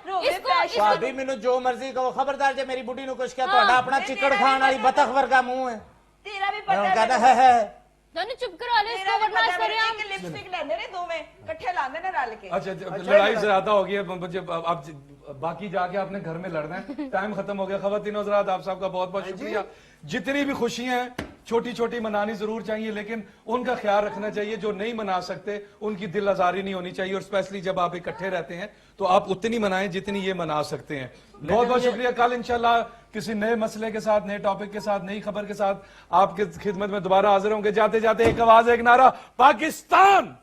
रोवे इसको पैसे भाभी मैनू जो मर्जी कहो खबरदार जे मेरी बुढ़ी नु कुछ क्या ਤੁਹਾਡਾ ਆਪਣਾ ਚਿੱਕੜ ਖਾਣ ਵਾਲੀ ਬਤਖ ਵਰਗਾ ਮੂੰਹ ਹੈ तेरा भी ਮੈਂ पता ਕਹਿੰਦਾ है ਹੈ जानू चुप करा ले तेरा इसको भी वरना पता सरे है हम कि लिपस्टिक लेंदे ने दोवें इकट्ठे लांदे ने रल के अच्छा लड़ाई ज्यादा हो गई है मुझे अब बाकी जाके आपने घर में लड़ना है टाइम खत्म हो गया। खवातीन हज़रात आप सबका बहुत बहुत शुक्रिया। जितनी भी खुशियां हैं छोटी छोटी मनानी जरूर चाहिए लेकिन उनका ख्याल रखना चाहिए। जो नहीं मना सकते उनकी दिल आजारी नहीं होनी चाहिए और स्पेशली जब आप इकट्ठे रहते हैं तो आप उतनी मनाएं जितनी ये मना सकते हैं। बहुत बहुत शुक्रिया। कल इंशाल्लाह किसी नए मसले के साथ नए टॉपिक के साथ नई खबर के साथ आपके खिदमत में दोबारा हाजिर होंगे। जाते जाते एक आवाज एक नारा, पाकिस्तान